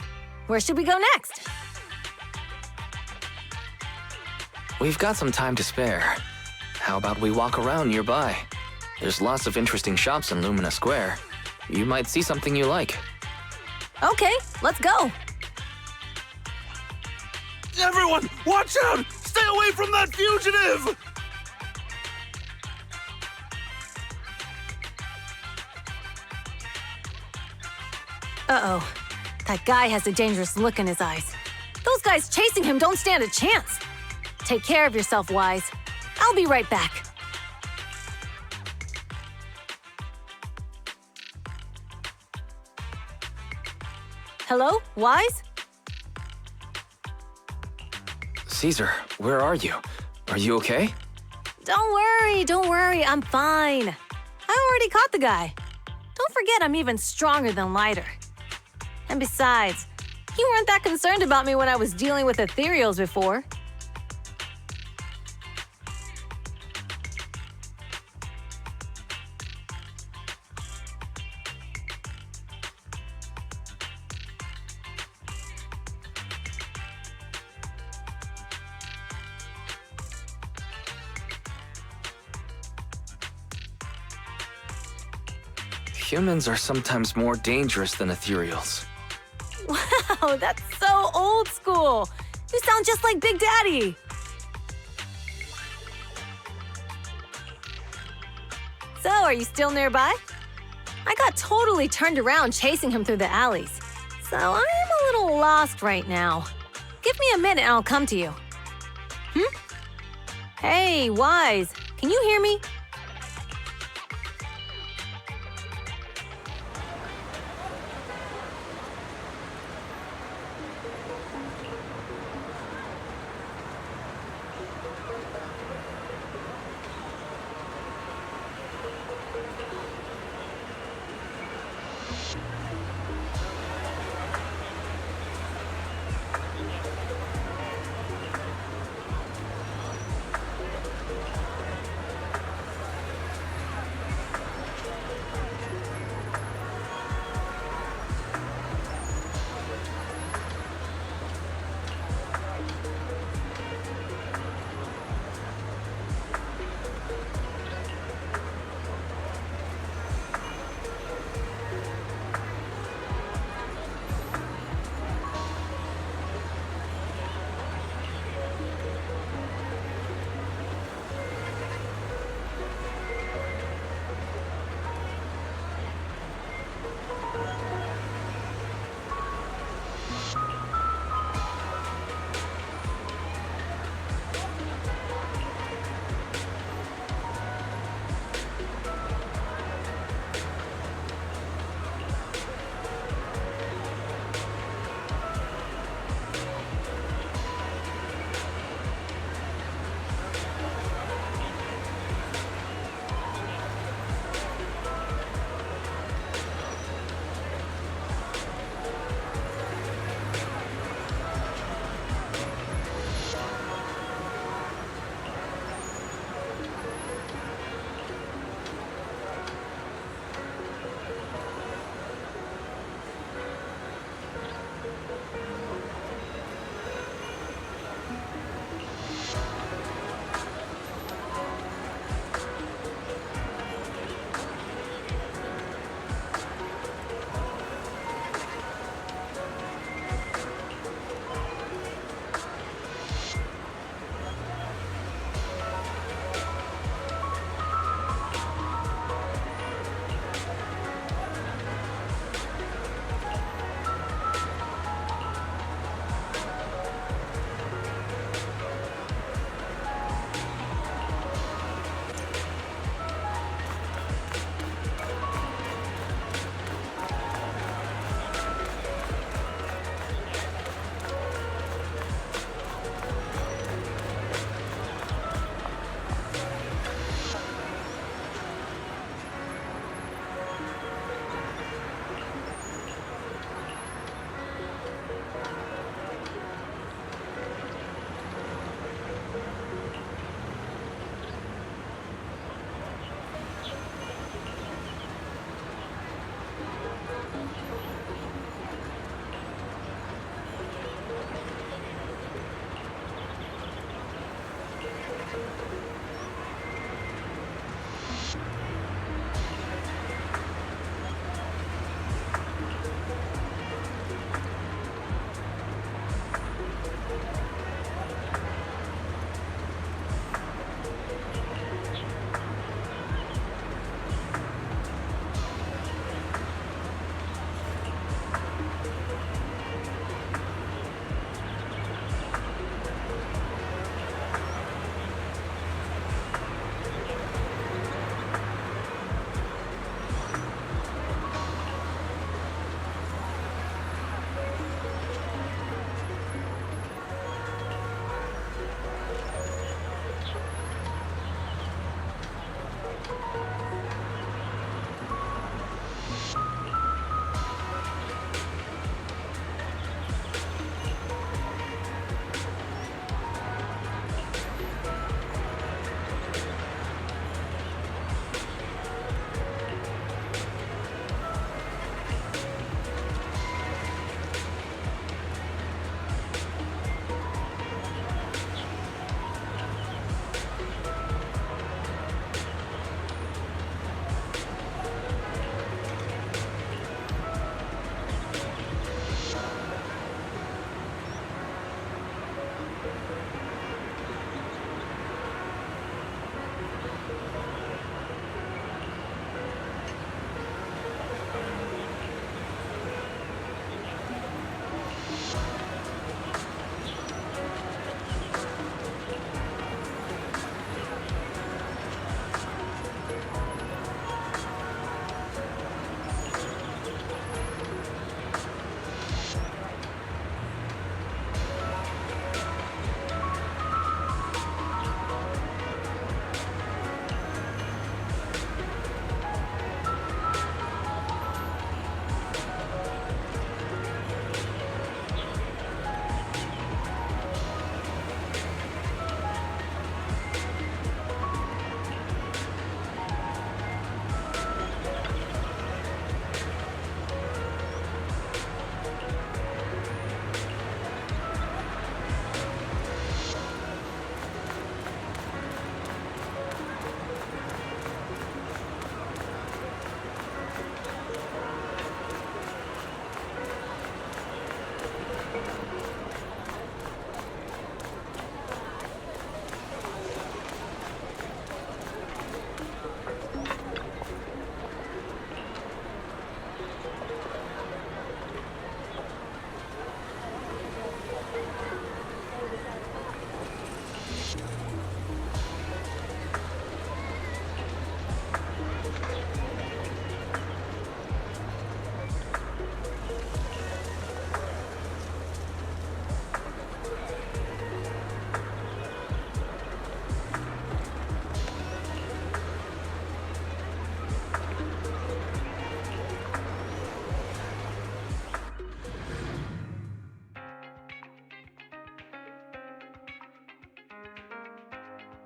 Where should we go next? We've got some time to spare. How about we walk around nearby? There's lots of interesting shops in Lumina Square. You might see something you like. Okay, let's go. Everyone, watch out! Stay away from that fugitive! Uh-oh. That guy has a dangerous look in his eyes. Those guys chasing him don't stand a chance. Take care of yourself, Wise. I'll be right back. Hello, Wise? Caesar, where are you? Are you okay? Don't worry, I'm fine. I already caught the guy. Don't forget I'm even stronger than Lighter. And besides, you weren't that concerned about me when I was dealing with ethereals before. Humans are sometimes more dangerous than ethereals. Wow, that's so old school. You sound just like Big Daddy. So, are you still nearby? I got totally turned around chasing him through the alleys. So I'm a little lost right now. Give me a minute and I'll come to you. Hey, Wise, can you hear me?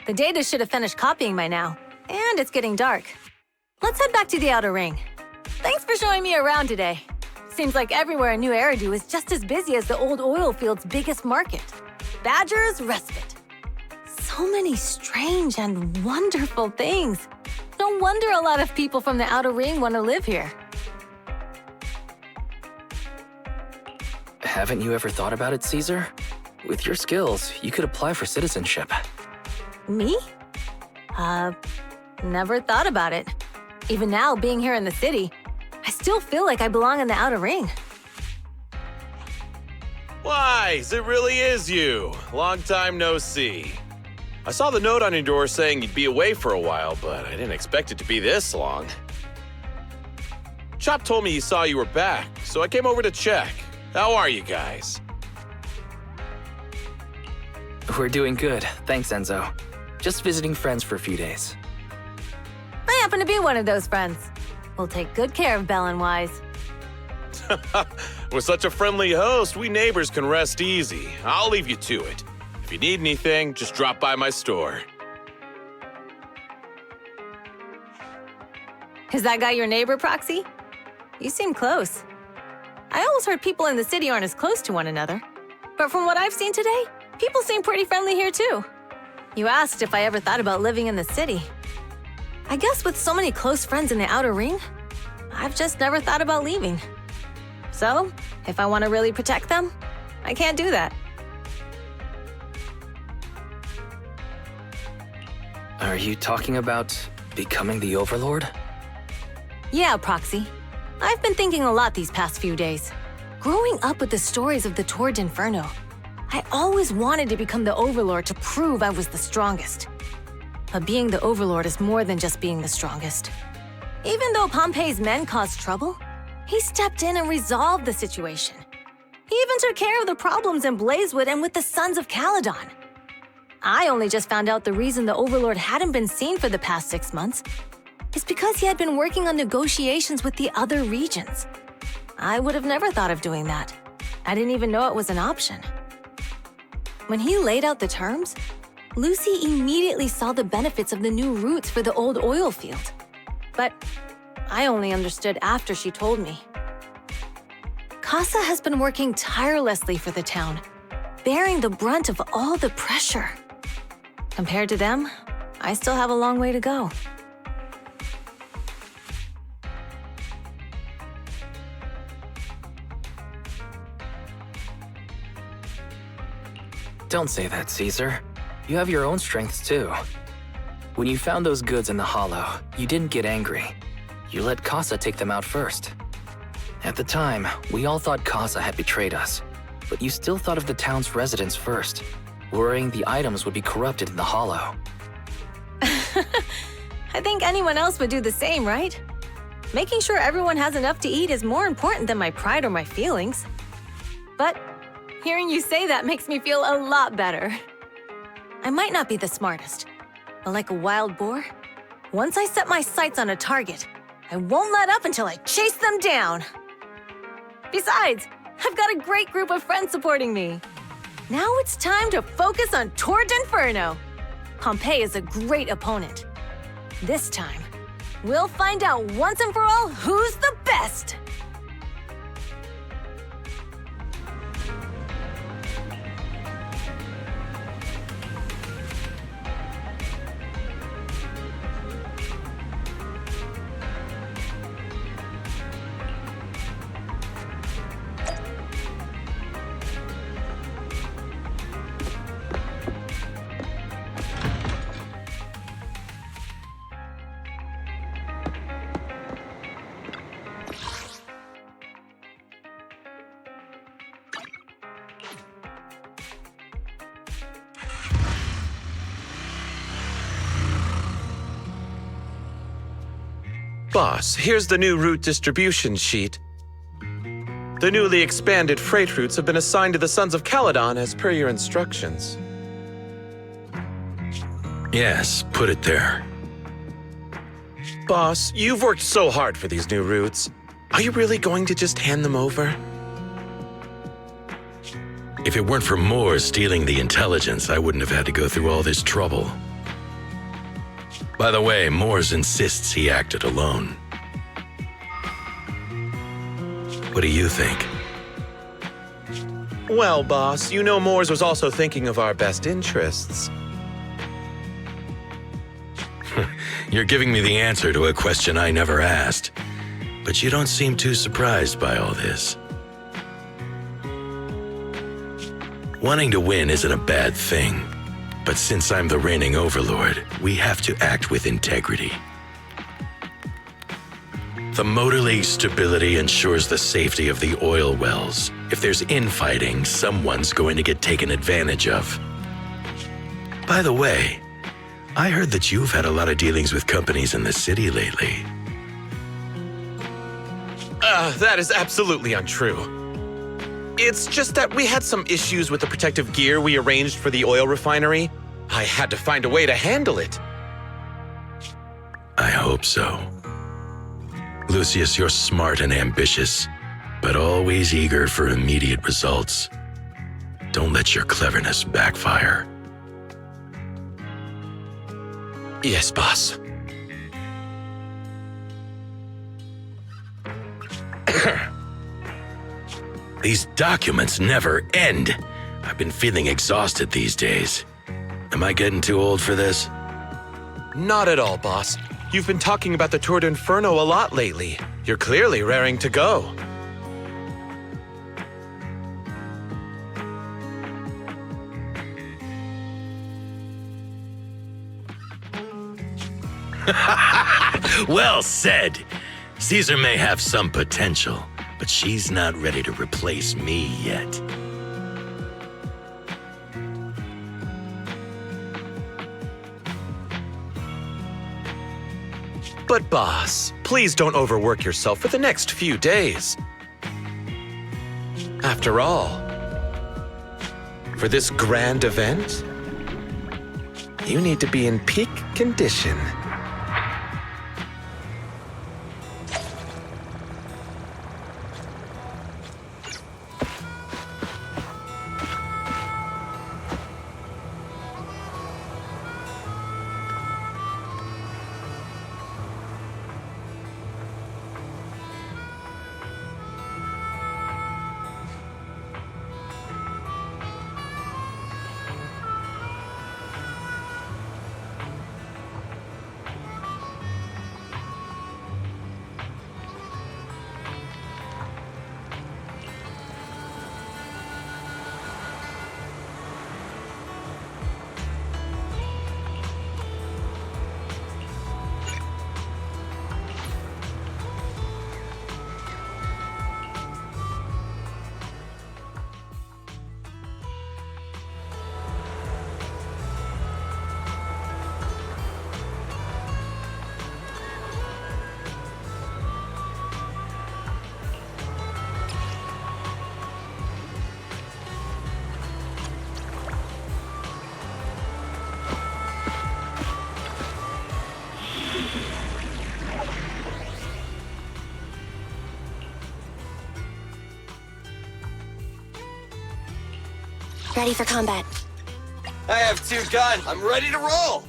The data should have finished copying by now, and it's getting dark. Let's head back to the outer ring. Thanks for showing me around today. Seems like everywhere in New Eridu is just as busy as the old oil field's biggest market. Badger's Respite. So many strange and wonderful things. No wonder a lot of people from the outer ring want to live here. Haven't you ever thought about it, Caesar? With your skills, you could apply for citizenship. Me? Never thought about it. Even now, being here in the city, I still feel like I belong in the outer ring. Wise, it really is you. Long time no see. I saw the note on your door saying you'd be away for a while, but I didn't expect it to be this long. Chop told me he saw you were back, so I came over to check. How are you guys? We're doing good, thanks, Enzo. Just visiting friends for a few days. I happen to be one of those friends. We'll take good care of Belle and Wise. With such a friendly host, we neighbors can rest easy. I'll leave you to it. If you need anything, just drop by my store. Is that guy your neighbor, Proxy? You seem close. I always heard people in the city aren't as close to one another. But from what I've seen today, people seem pretty friendly here too. You asked if I ever thought about living in the city. I guess with so many close friends in the outer ring, I've just never thought about leaving. So, if I want to really protect them, I can't do that. Are you talking about becoming the Overlord? Yeah, Proxy. I've been thinking a lot these past few days. Growing up with the stories of the Tour d'Inferno, I always wanted to become the Overlord to prove I was the strongest. But being the Overlord is more than just being the strongest. Even though Pompey's men caused trouble, he stepped in and resolved the situation. He even took care of the problems in Blazewood and with the Sons of Caledon. I only just found out the reason the Overlord hadn't been seen for the past 6 months is because he had been working on negotiations with the other regions. I would have never thought of doing that. I didn't even know it was an option. When he laid out the terms, Lucy immediately saw the benefits of the new routes for the old oil field. But I only understood after she told me. Casa has been working tirelessly for the town, bearing the brunt of all the pressure. Compared to them, I still have a long way to go. Don't say that, Caesar. You have your own strengths too. When you found those goods in the hollow, you didn't get angry. You let Casa take them out first. At the time, we all thought Casa had betrayed us, but you still thought of the town's residents first, worrying the items would be corrupted in the hollow. I think anyone else would do the same, right? Making sure everyone has enough to eat is more important than my pride or my feelings. But hearing you say that makes me feel a lot better. I might not be the smartest, but like a wild boar, once I set my sights on a target, I won't let up until I chase them down. Besides, I've got a great group of friends supporting me. Now it's time to focus on Tour d'Inferno. Pompey is a great opponent. This time, we'll find out once and for all who's the best. Boss, here's the new route distribution sheet. The newly expanded freight routes have been assigned to the Sons of Caledon as per your instructions. Yes, put it there. Boss, you've worked so hard for these new routes. Are you really going to just hand them over? If it weren't for Moore stealing the intelligence, I wouldn't have had to go through all this trouble. By the way, Moores insists he acted alone. What do you think? Well, boss, you know Moores was also thinking of our best interests. You're giving me the answer to a question I never asked. But you don't seem too surprised by all this. Wanting to win isn't a bad thing. But since I'm the reigning overlord, we have to act with integrity. The motor league stability ensures the safety of the oil wells. If there's infighting, someone's going to get taken advantage of. By the way, I heard that you've had a lot of dealings with companies in the city lately. That is absolutely untrue. It's just that we had some issues with the protective gear we arranged for the oil refinery. I had to find a way to handle it. I hope so. Lucius, you're smart and ambitious, but always eager for immediate results. Don't let your cleverness backfire. Yes, boss. These documents never end. I've been feeling exhausted these days. Am I getting too old for this? Not at all, boss. You've been talking about the Tour d'Inferno a lot lately. You're clearly raring to go. Well said. Caesar may have some potential, but she's not ready to replace me yet. But boss, please don't overwork yourself for the next few days. After all, for this grand event, you need to be in peak condition. Ready for combat. I have 2 guns. I'm ready to roll.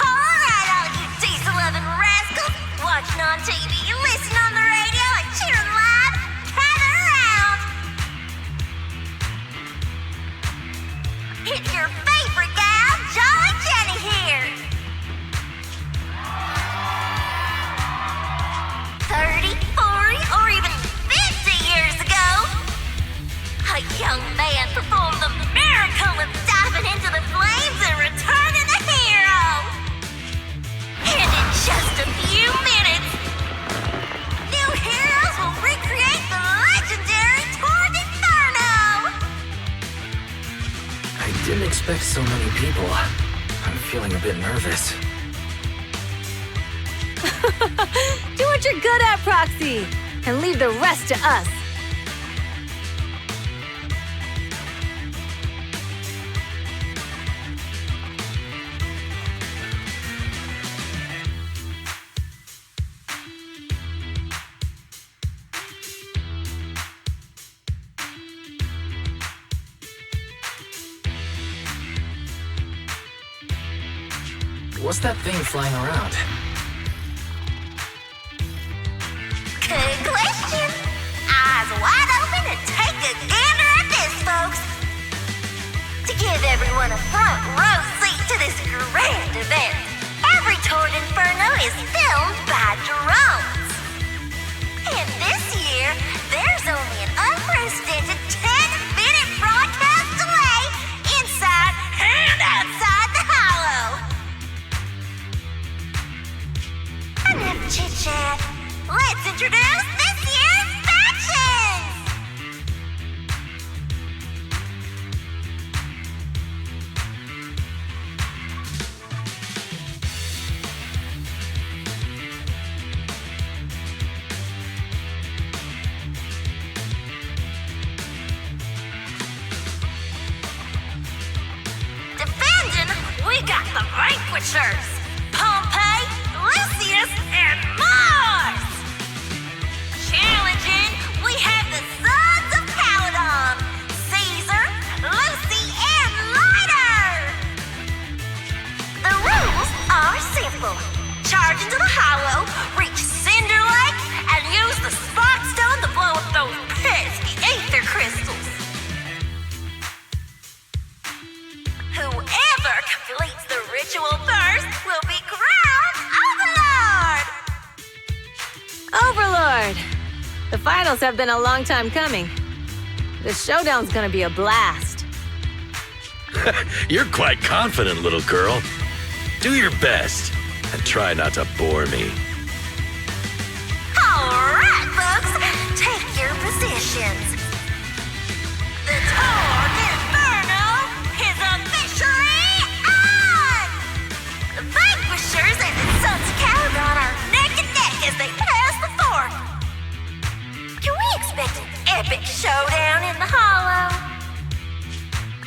Alright, all you diesel-loving rascals! Watching on TV, listen on the radio, and cheering live! Gather around! It's your favorite gal, Jolly Jenny here! 30, 40, or even 50 years ago, a young man performed the miracle of diving into the flames and returning a hero! And in just a few minutes, new heroes will recreate the legendary Tour d'Inferno! I didn't expect so many people. I'm feeling a bit nervous. Do what you're good at, Proxy, and leave the rest to us. What's that thing flying around? Good question. Eyes wide open and take a gander at this, folks. To give everyone a front row seat to this grand event, every Toward Inferno is filmed by drones. And this year, there's only an unprecedented 10-minute broadcast delay inside and outside the hollow. Enough chit-chat. Let's introduce this year's factions! Defending, we got the Vanquishers, Pompey, Lucius, and Mars! Challenging, we have the Sons of Paladon, Caesar, Lucy, and Lighter! The rules are simple. Charge into the hollow, reach Cinder Lake, and use the Spark Stone to blow up those pesky ether crystals. Whoever completes the ritual first will be crowned Overlord! Overlord! The finals have been a long time coming. The showdown's gonna be a blast. You're quite confident, little girl. Do your best and try not to bore me. Alright, folks, take your positions. The Toward Inferno is officially on! The Vanquishers and the Sons of Paladon are neck and neck as they pass the fort. Can we expect an epic showdown in the hollow?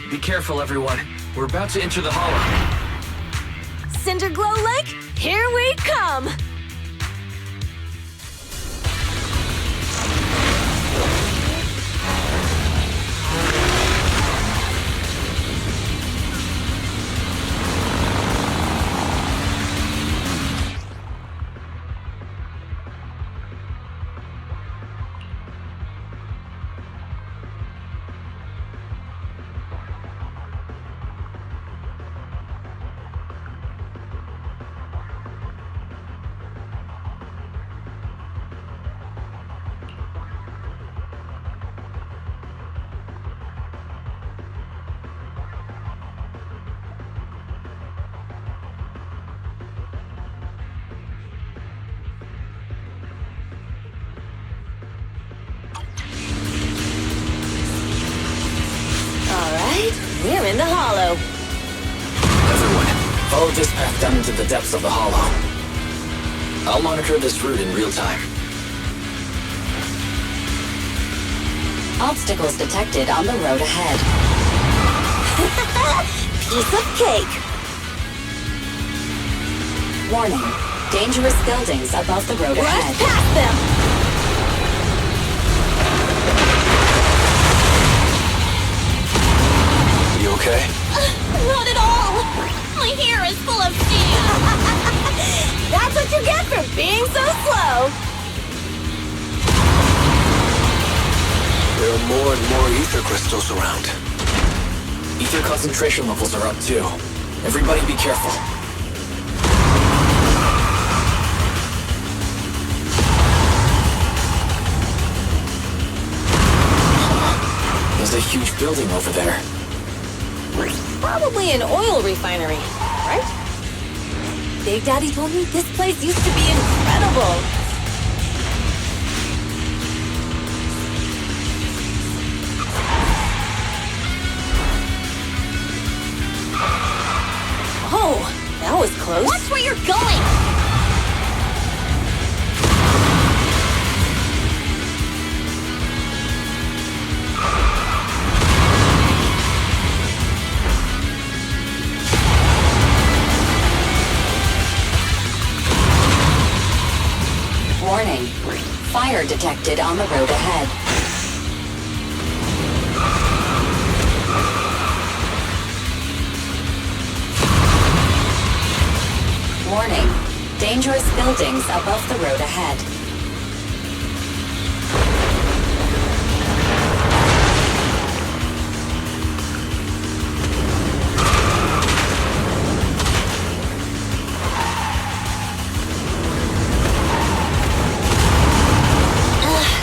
Be careful, everyone. We're about to enter the hollow. Cinder Glow Lake, here we come! We're in the hollow. Everyone, follow this path down into the depths of the hollow. I'll monitor this route in real time. Obstacles detected on the road ahead. Piece of cake. Warning. Dangerous buildings above the road ahead. Rush past them! You okay? Not at all! My hair is full of steam! That's what you get for being so slow! There are more and more ether crystals around. Ether concentration levels are up too. Everybody be careful. There's a huge building over there. Probably an oil refinery, right? Big Daddy told me this place used to be incredible. Oh, that was close. Watch where you're going! Warning. Fire detected on the road ahead. Dangerous buildings above the road ahead.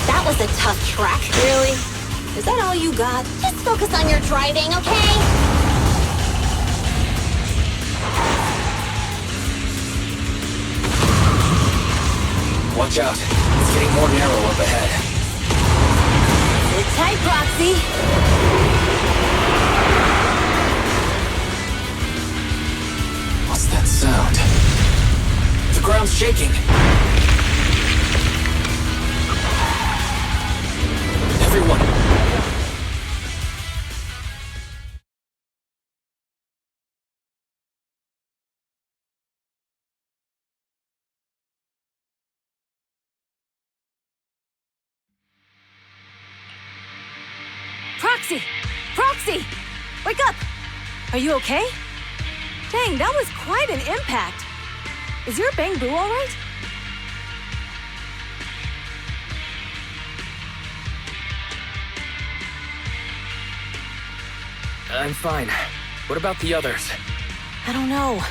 That was a tough track. Really? Is that all you got? Just focus on your driving, okay? Watch out. It's getting more narrow up ahead. Sit tight, Proxy. What's that sound? The ground's shaking. Everyone. Proxy! Proxy! Wake up! Are you okay? Dang, that was quite an impact. Is your bang-boo all right? I'm fine. What about the others? I don't know.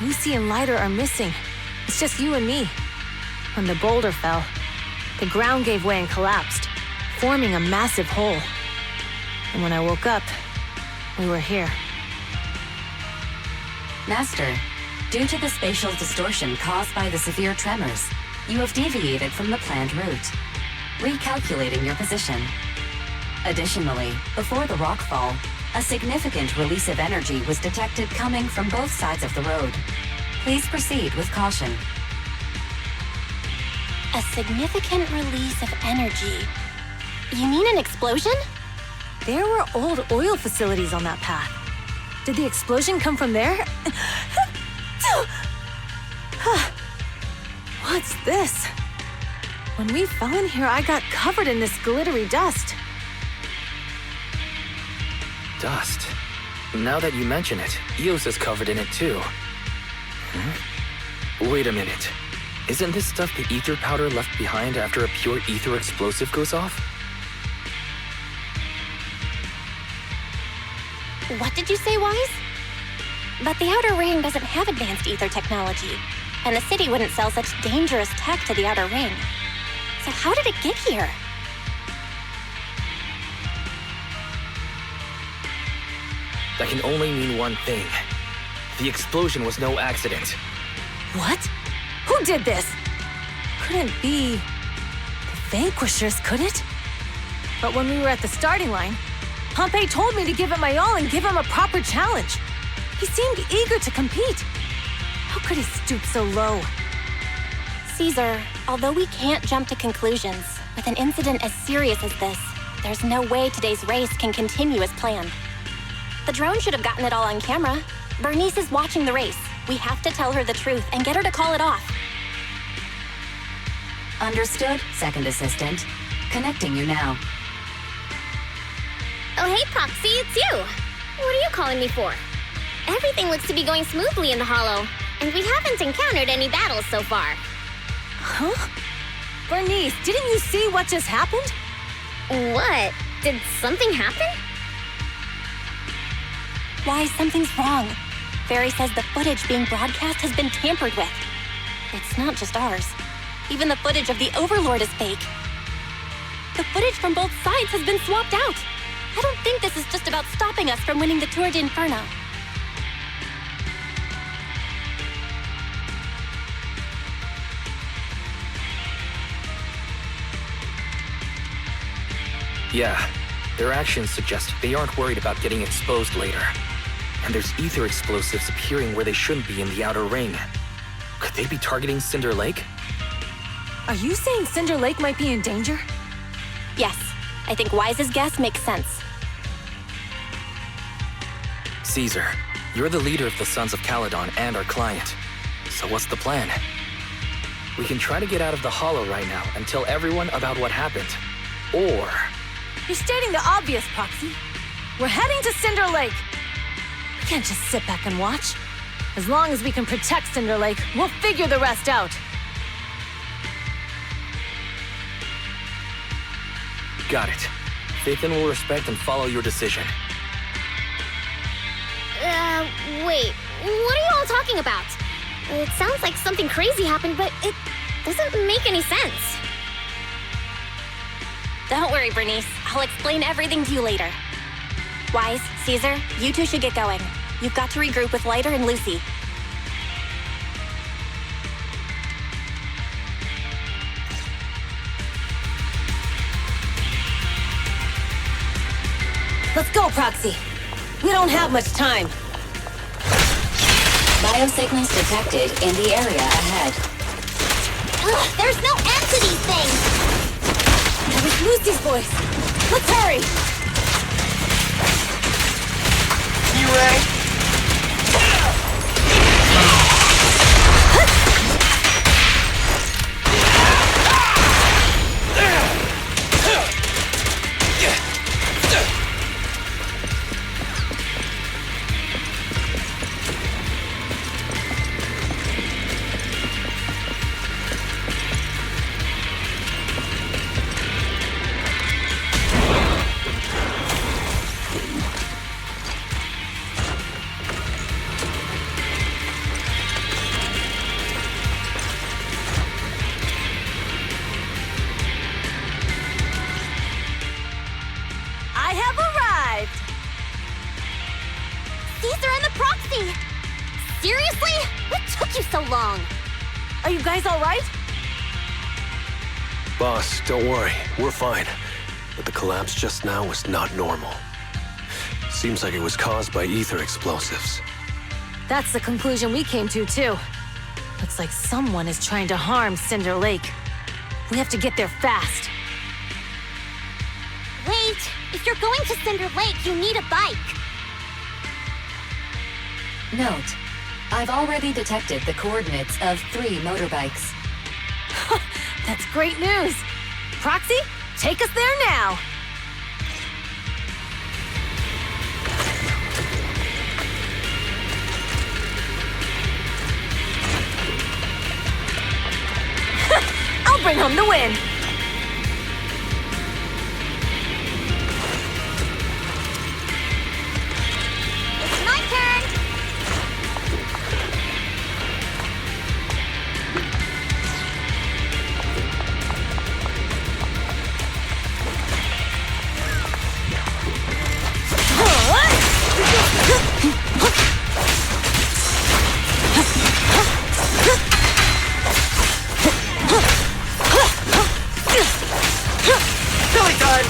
Lucy and Lighter are missing. It's just you and me. When the boulder fell, the ground gave way and collapsed, forming a massive hole. And when I woke up, we were here. Master, due to the spatial distortion caused by the severe tremors, you have deviated from the planned route, recalculating your position. Additionally, before the rockfall, a significant release of energy was detected coming from both sides of the road. Please proceed with caution. A significant release of energy. You mean an explosion? There were old oil facilities on that path. Did the explosion come from there? What's this? When we fell in here, I got covered in this glittery dust. Dust. Now that you mention it, Eos is covered in it too. Wait a minute. Isn't this stuff the ether powder left behind after a pure ether explosive goes off? What did you say, Wise? But the Outer Ring doesn't have advanced ether technology, and the city wouldn't sell such dangerous tech to the Outer Ring. So how did it get here? That can only mean one thing. The explosion was no accident. What? Who did this? Couldn't be the Vanquishers, could it? But when we were at the starting line, Pompey told me to give it my all and give him a proper challenge. He seemed eager to compete. How could he stoop so low? Caesar, although we can't jump to conclusions, with an incident as serious as this, there's no way today's race can continue as planned. The drone should have gotten it all on camera. Bernice is watching the race. We have to tell her the truth and get her to call it off. Understood, Second Assistant. Connecting you now. Oh, hey, Proxy, it's you. What are you calling me for? Everything looks to be going smoothly in the Hollow, and we haven't encountered any battles so far. Huh? Bernice, didn't you see what just happened? What? Did something happen? Why, something's wrong. Barry says the footage being broadcast has been tampered with. It's not just ours. Even the footage of the Overlord is fake. The footage from both sides has been swapped out. I don't think this is just about stopping us from winning the Tour d'Inferno. Yeah, their actions suggest they aren't worried about getting exposed later. And there's ether explosives appearing where they shouldn't be in the Outer Ring. Could they be targeting Cinder Lake? Are you saying Cinder Lake might be in danger? Yes, I think Wise's guess makes sense. Caesar, you're the leader of the Sons of Caledon and our client. So what's the plan? We can try to get out of the Hollow right now and tell everyone about what happened. Or... You're stating the obvious, Proxy. We're heading to Cinder Lake. We can't just sit back and watch. As long as we can protect Cinder Lake, we'll figure the rest out. Got it. Dathan will respect and follow your decision. Wait. What are you all talking about? It sounds like something crazy happened, but it doesn't make any sense. Don't worry, Bernice. I'll explain everything to you later. Wise, Caesar, you two should get going. You've got to regroup with Lighter and Lucy. Let's go, Proxy. We don't have much time. Biosignals detected in the area ahead. Ugh, there's no end to these things! That was Lucy's voice. Let's hurry! E-Ray! I have arrived! Caesar and the Proxy! Seriously? What took you so long? Are you guys all right? Boss, don't worry. We're fine. But the collapse just now was not normal. Seems like it was caused by ether explosives. That's the conclusion we came to, too. Looks like someone is trying to harm Cinder Lake. We have to get there fast. Wait! If you're going to Cinder Lake, you need a bike! Note, I've already detected the coordinates of 3 motorbikes. That's great news! Proxy, take us there now! I'll bring home the win! It's my turn! Silly time!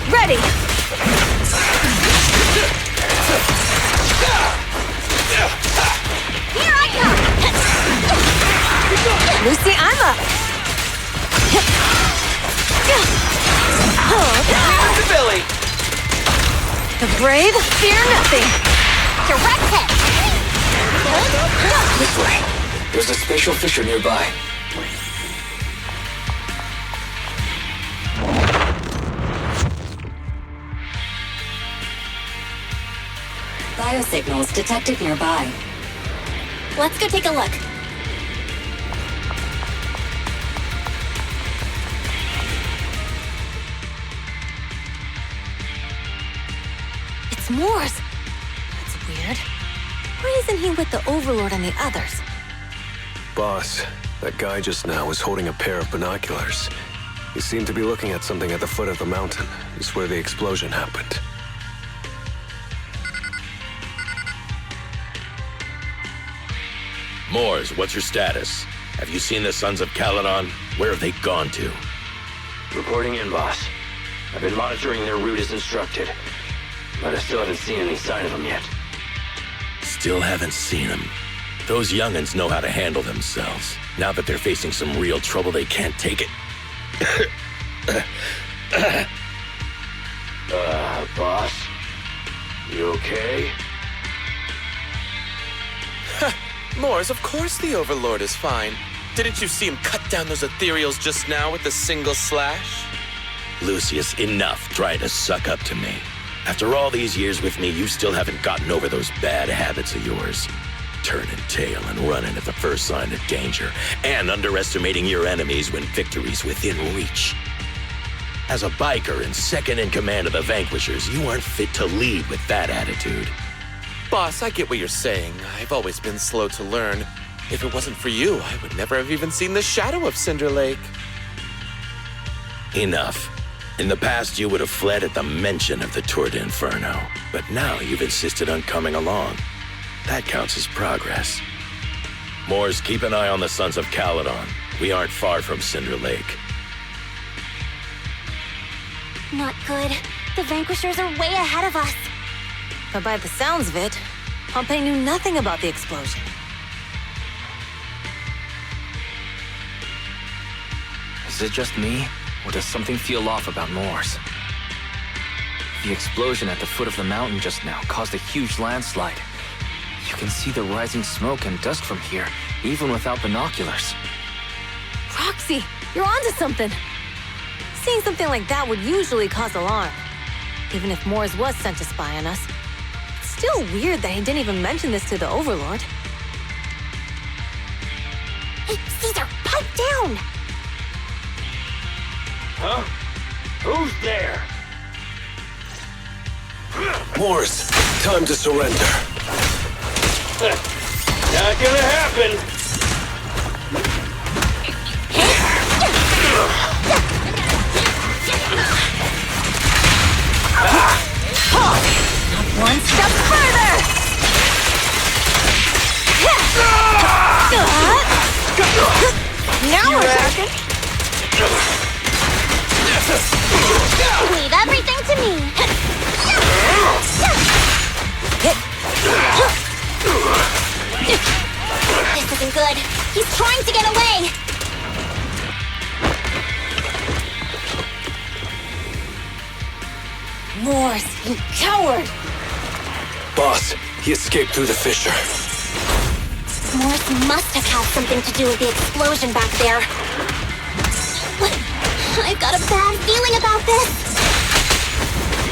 Ready! Here I come! Lucy, I'm up! To Billy! The brave fear nothing! Direct hit! This way. There's a spatial fissure nearby. Biosignals detected nearby. Let's go take a look. It's Moore's! That's weird. Why isn't he with the Overlord and the others? Boss, that guy just now was holding a pair of binoculars. He seemed to be looking at something at the foot of the mountain. It's where the explosion happened. Moors, what's your status? Have you seen the Sons of Caledon? Where have they gone to? Reporting in, boss. I've been monitoring their route as instructed, but I still haven't seen any sign of them yet. Still haven't seen them. Those young'uns know how to handle themselves. Now that they're facing some real trouble, they can't take it. Boss? You okay? Mors, of course the Overlord is fine. Didn't you see him cut down those ethereals just now with a single slash? Lucius, enough trying to suck up to me. After all these years with me, you still haven't gotten over those bad habits of yours. Turning tail and running at the first sign of danger, and underestimating your enemies when victory's within reach. As a biker and second in command of the Vanquishers, you aren't fit to lead with that attitude. Boss, I get what you're saying. I've always been slow to learn. If it wasn't for you, I would never have even seen the shadow of Cinder Lake. Enough. In the past, you would have fled at the mention of the Tour d'Inferno, but now you've insisted on coming along. That counts as progress. Mors, keep an eye on the Sons of Caledon. We aren't far from Cinder Lake. Not good. The Vanquishers are way ahead of us. But by the sounds of it, Pompey knew nothing about the explosion. Is it just me, or does something feel off about Mors? The explosion at the foot of the mountain just now caused a huge landslide. You can see the rising smoke and dust from here, even without binoculars. Roxy, you're onto something. Seeing something like that would usually cause alarm. Even if Mors was sent to spy on us. It's still weird that he didn't even mention this to the Overlord. Hey, Caesar, pipe down! Huh? Who's there? Mors, time to surrender. Not gonna happen! One step further! Now we're talking! Leave everything to me! This isn't good. He's trying to get away! Mors, you coward! Boss, he escaped through the fissure. Mors must have had something to do with the explosion back there. I've got a bad feeling about this.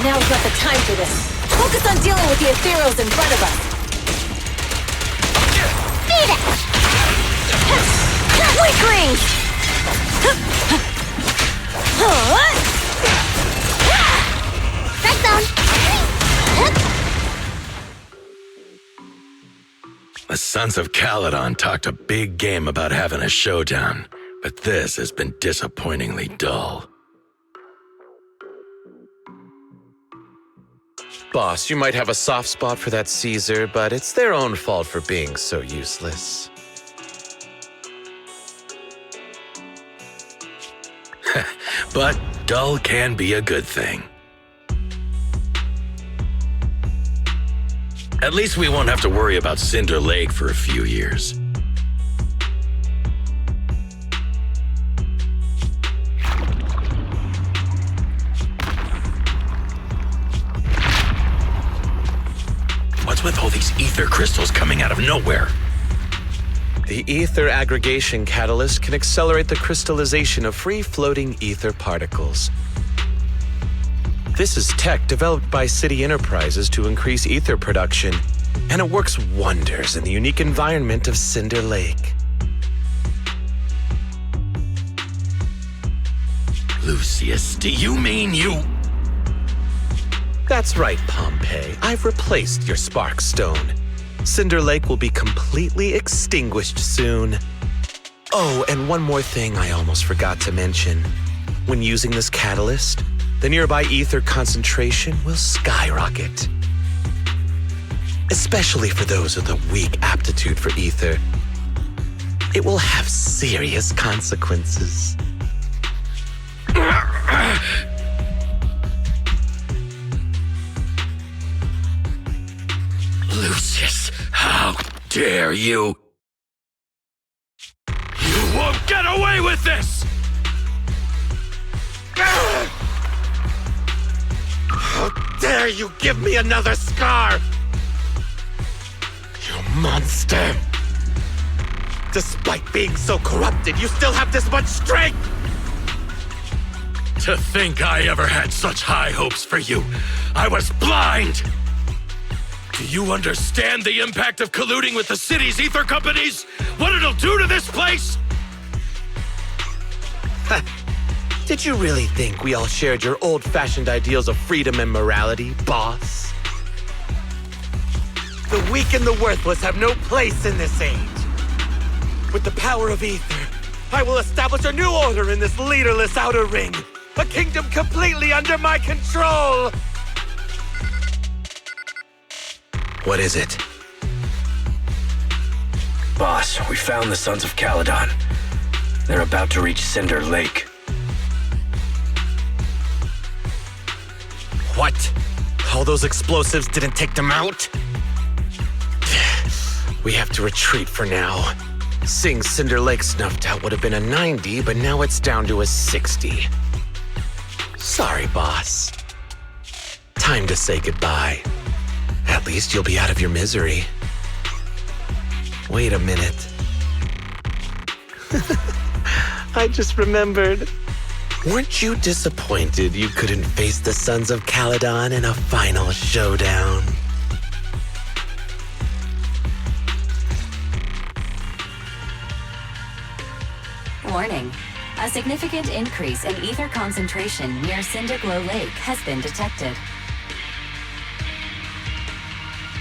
Now's not the time for this. Focus on dealing with the ethereals in front of us. Beat it! Weaklings! Strike zone! The Sons of Caledon talked a big game about having a showdown, but this has been disappointingly dull. Boss, you might have a soft spot for that Caesar, but it's their own fault for being so useless. But dull can be a good thing. At least we won't have to worry about Cinder Lake for a few years. What's with all these ether crystals coming out of nowhere? The ether aggregation catalyst can accelerate the crystallization of free-floating ether particles. This is tech developed by City Enterprises to increase ether production, and it works wonders in the unique environment of Cinder Lake. Lucius, do you mean you... That's right, Pompey. I've replaced your spark stone. Cinder Lake will be completely extinguished soon. Oh, and one more thing I almost forgot to mention. When using this catalyst, the nearby ether concentration will skyrocket. Especially for those with a weak aptitude for ether. It will have serious consequences. Lucius, how dare you? You won't get away with this! How dare you give me another scar! You monster! Despite being so corrupted, you still have this much strength! To think I ever had such high hopes for you. I was blind! Do you understand the impact of colluding with the city's ether companies? What it'll do to this place? Did you really think we all shared your old-fashioned ideals of freedom and morality, boss? The weak and the worthless have no place in this age. With the power of ether, I will establish a new order in this leaderless outer ring. A kingdom completely under my control! What is it? Boss, we found the Sons of Caledon. They're about to reach Cinder Lake. What? All those explosives didn't take them out? We have to retreat for now. Seeing Cinder Lake snuffed out would have been a 90, but now it's down to a 60. Sorry, boss. Time to say goodbye. At least you'll be out of your misery. Wait a minute. I just remembered. Weren't you disappointed you couldn't face the Sons of Caledon in a final showdown? Warning. A significant increase in ether concentration near Cinderglow Lake has been detected.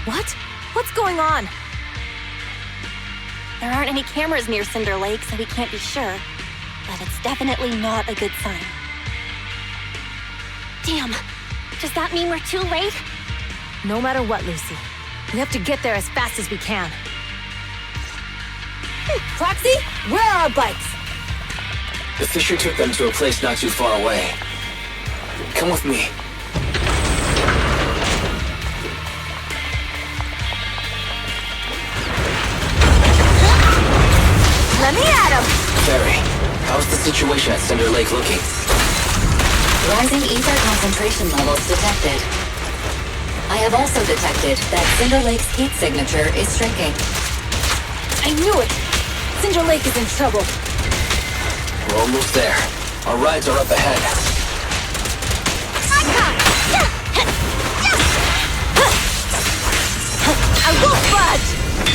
What? What's going on? There aren't any cameras near Cinder Lake, so we can't be sure. But it's definitely not a good sign. Damn. Does that mean we're too late? No matter what, Lucy. We have to get there as fast as we can. Proxy, where are our bikes? The Fisher took them to a place not too far away. Come with me. Let me at him! Ferry, how's the situation at Cinder Lake looking? Rising ether concentration levels detected. I have also detected that Cinder Lake's heat signature is shrinking. I knew it! Cinder Lake is in trouble. We're almost there. Our rides are up ahead. I won't budge!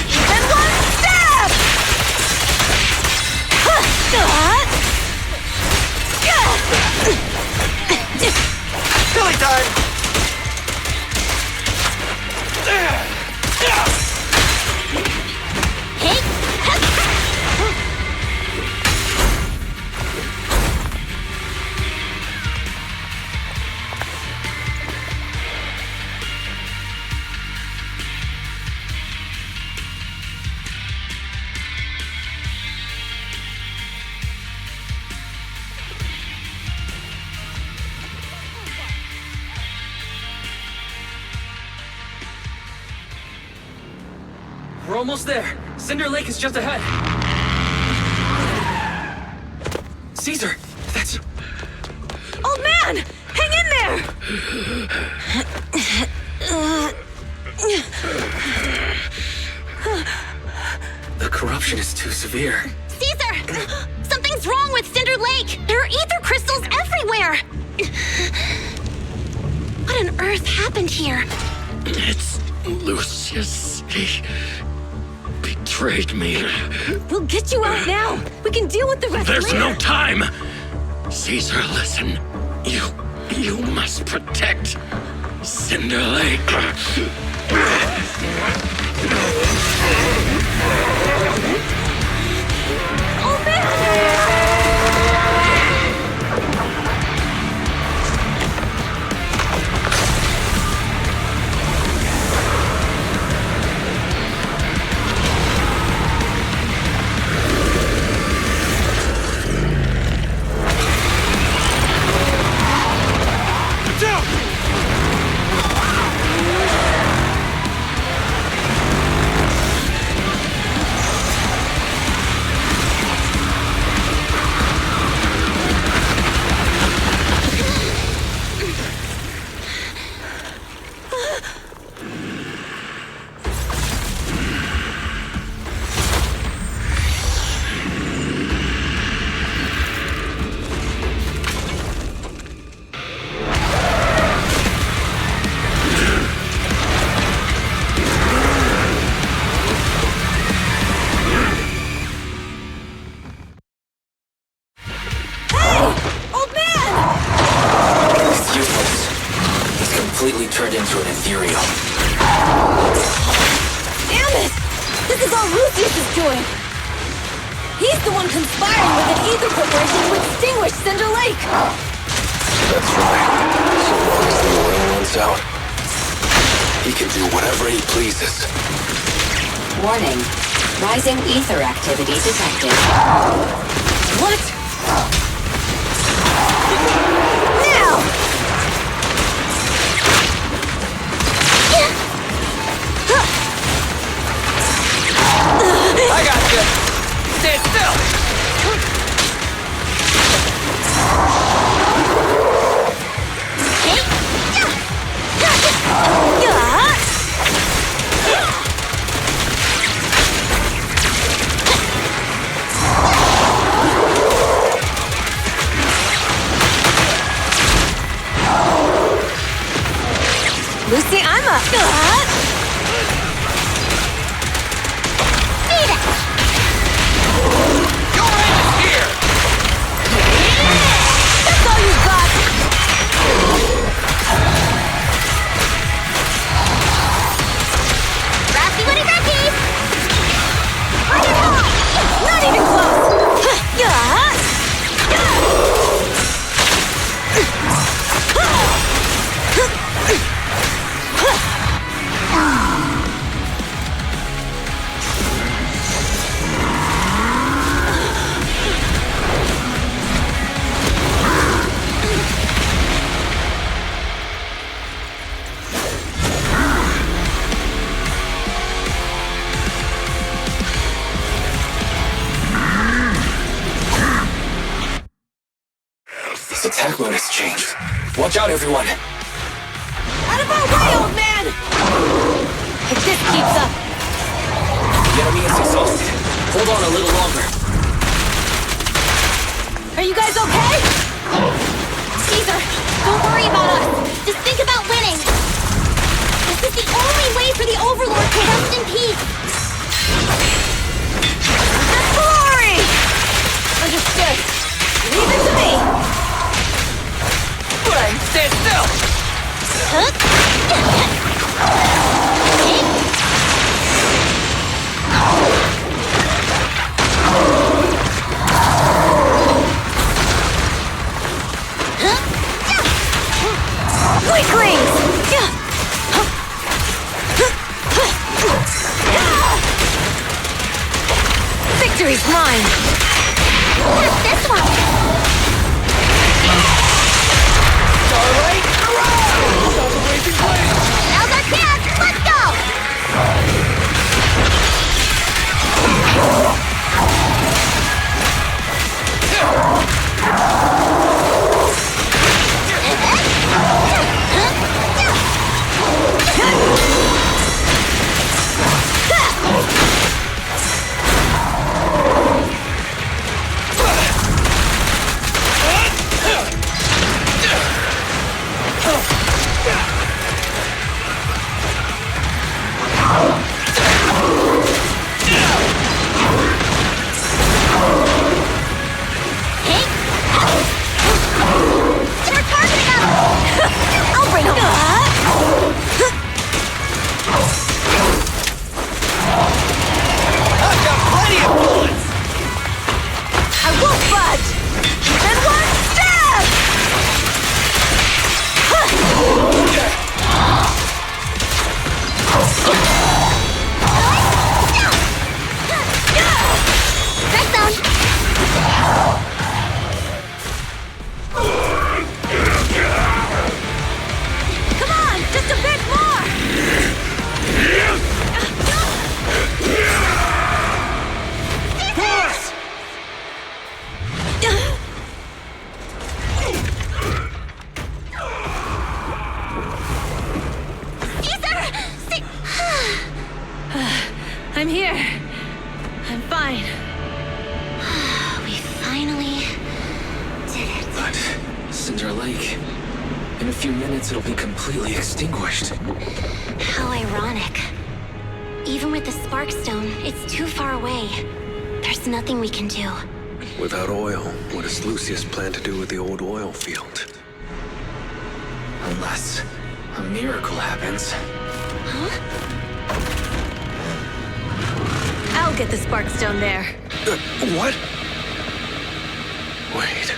Even one step! Silly time! We're almost there. Cinder Lake is just ahead. Caesar, that's... Old man! Hang in there! The corruption is too severe. Caesar! Something's wrong with Cinder Lake! There are ether crystals everywhere! What on earth happened here? It's Lucius. He betrayed me. We'll get you out now. We can deal with the rest There's later. no time! Caesar, listen. You must protect Cinder Lake. Oh, man! ethereal. Damn it! This is all Lucius is doing! He's the one conspiring with an ether corporation to extinguish Cinder Lake! That's right. So long as the oil runs out, he can do whatever he pleases. Warning. Rising ether activity detected. What? Now! I got you! Stand still! Lucy, I'm up. That's all you got! Rocky, what is that, Keith? Not even close! This attack mode has changed. Watch out, everyone! Out of our way, old man! If this keeps up... The enemy is exhausted. Hold on a little longer. Are you guys okay? Caesar, don't worry about us. Just think about winning. This is the only way for the Overlord to rest in peace. The glory! Understood. Leave it to me. Stand still! Weaklings! Victory's mine! What's this one? Starlight, around! Stop the raging flame! Now's our chance! Let's go! I'm here. I'm fine. We finally did it. But Cinder Lake, in a few minutes it'll be completely extinguished. How ironic. Even with the Spark Stone, it's too far away. There's nothing we can do. Without oil, what does Lucius plan to do with the old oil field? a miracle happens. I'll get the Sparkstone there. What? Wait.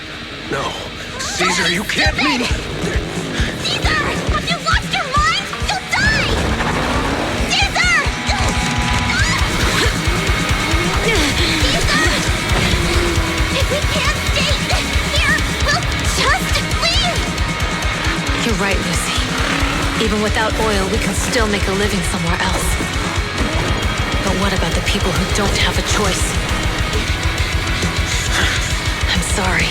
No. Caesar, you can't mean... Caesar! Have you lost your mind? You'll die! Caesar! Caesar! If we can't stay here, we'll just leave! You're right, Lucy. Even without oil, we can still make a living somewhere else. But what about the people who don't have a choice? I'm sorry,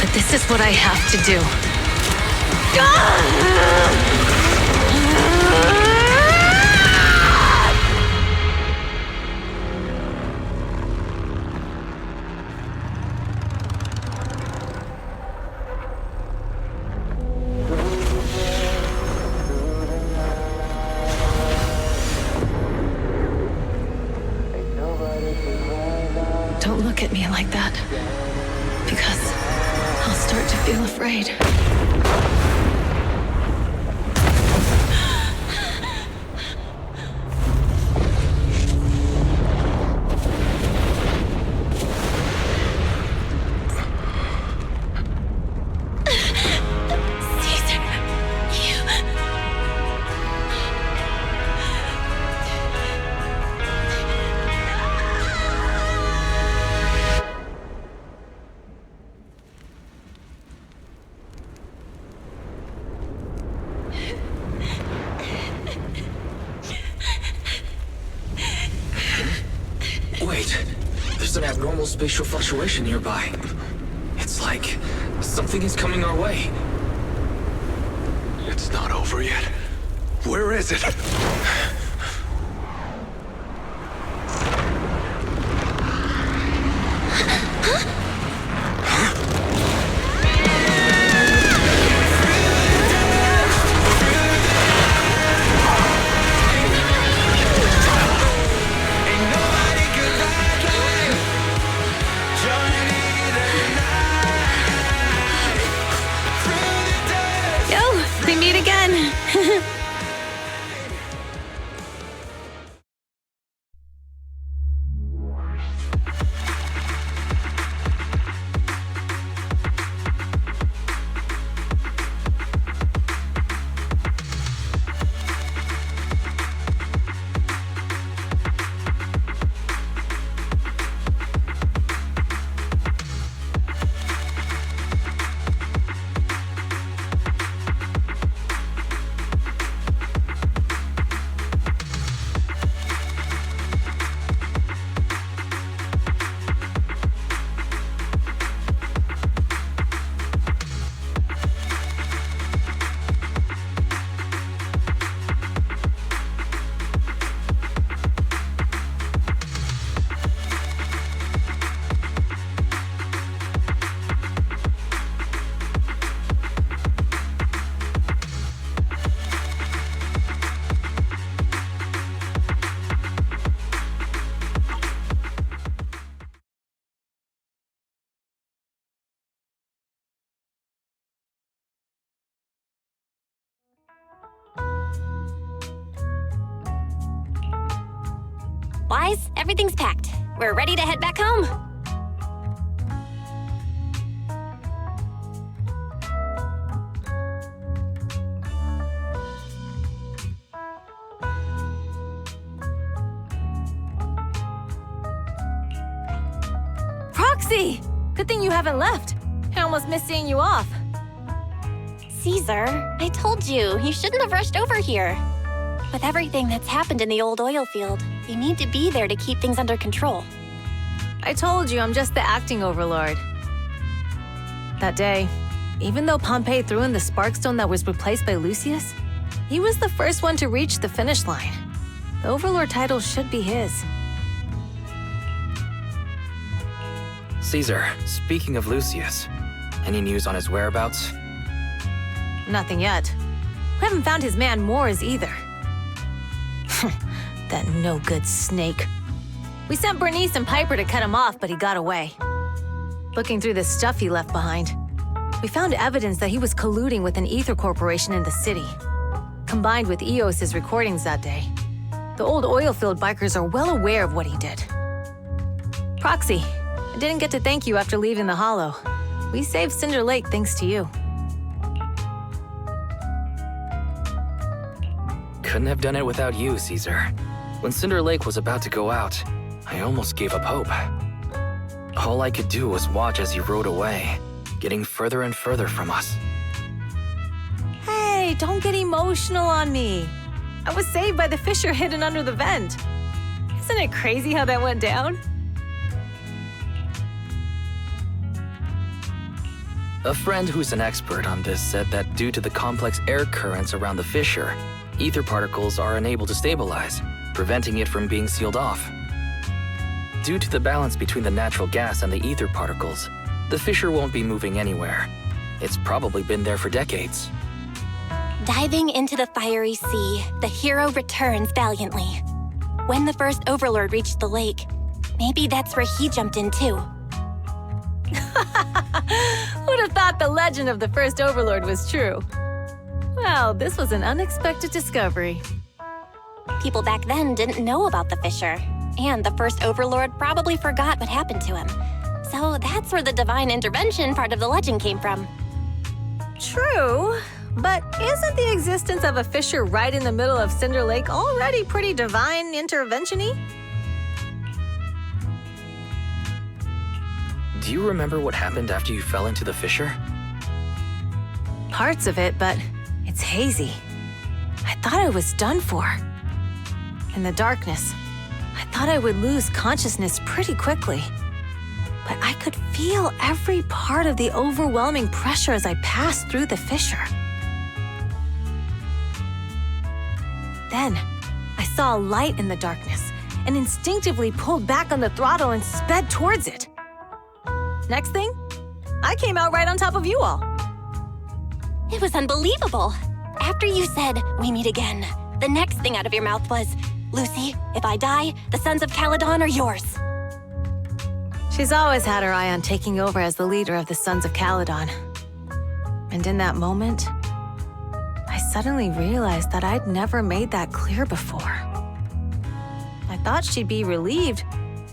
but this is what I have to do. Don't look at me like that, because I'll start to feel afraid. Wait, there's an abnormal spatial fluctuation nearby. It's like something is coming our way. It's not over yet. Where is it? We meet again. Wise, everything's packed. We're ready to head back home. Proxy! Good thing you haven't left. I almost missed seeing you off. Caesar, I told you, you shouldn't have rushed over here. With everything that's happened in the old oil field, you need to be there to keep things under control. I told you I'm just the acting overlord. That day, even though Pompey threw in the Sparkstone that was replaced by Lucius, he was the first one to reach the finish line. The overlord title should be his. Caesar, speaking of Lucius, any news on his whereabouts? Nothing yet. We haven't found his man Moores either. That no-good snake. We sent Bernice and Piper to cut him off, but he got away. Looking through the stuff he left behind, we found evidence that he was colluding with an ether corporation in the city. combined with Eos's recordings that day. The old oil-filled bikers are well aware of what he did. Proxy, I didn't get to thank you after leaving the Hollow. We saved Cinder Lake thanks to you. Couldn't have done it without you, Caesar. When Cinder Lake was about to go out, I almost gave up hope. All I could do was watch as he rode away, getting further and further from us. Hey, don't get emotional on me. I was saved by the fissure hidden under the vent. Isn't it crazy how that went down? A friend who's an expert on this said that due to the complex air currents around the fissure, ether particles are unable to stabilize, preventing it from being sealed off. Due to the balance between the natural gas and the ether particles, the fissure won't be moving anywhere. It's probably been there for decades. Diving into the fiery sea, the hero returns valiantly. When the first Overlord reached the lake, maybe that's where he jumped in too. Who'd have thought the legend of the first Overlord was true? Well, this was an unexpected discovery. People back then didn't know about the fissure, and the first Overlord probably forgot what happened to him. So that's where the divine intervention part of the legend came from. True, but isn't the existence of a fissure right in the middle of Cinder Lake already pretty divine intervention-y? Do you remember what happened after you fell into the fissure? Parts of it, but it's hazy. I thought I was done for. In the darkness, I thought I would lose consciousness pretty quickly. But I could feel every part of the overwhelming pressure as I passed through the fissure. Then, I saw a light in the darkness and instinctively pulled back on the throttle and sped towards it. Next thing, I came out right on top of you all. It was unbelievable. After you said, "We meet again," the next thing out of your mouth was, "Lucy, if I die, the Sons of Caledon are yours." She's always had her eye on taking over as the leader of the Sons of Caledon. And in that moment, I suddenly realized that I'd never made that clear before. I thought she'd be relieved,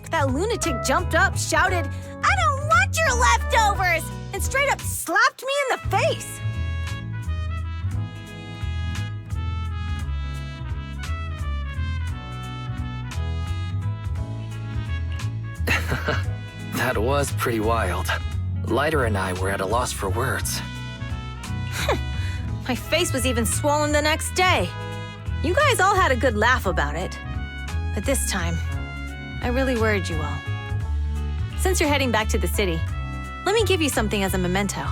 but that lunatic jumped up, shouted, "I don't want your leftovers!" and straight up slapped me in the face. That was pretty wild. Lighter and I were at a loss for words. My face was even swollen the next day. You guys all had a good laugh about it. But this time, I really worried you all. Since you're heading back to the city, let me give you something as a memento.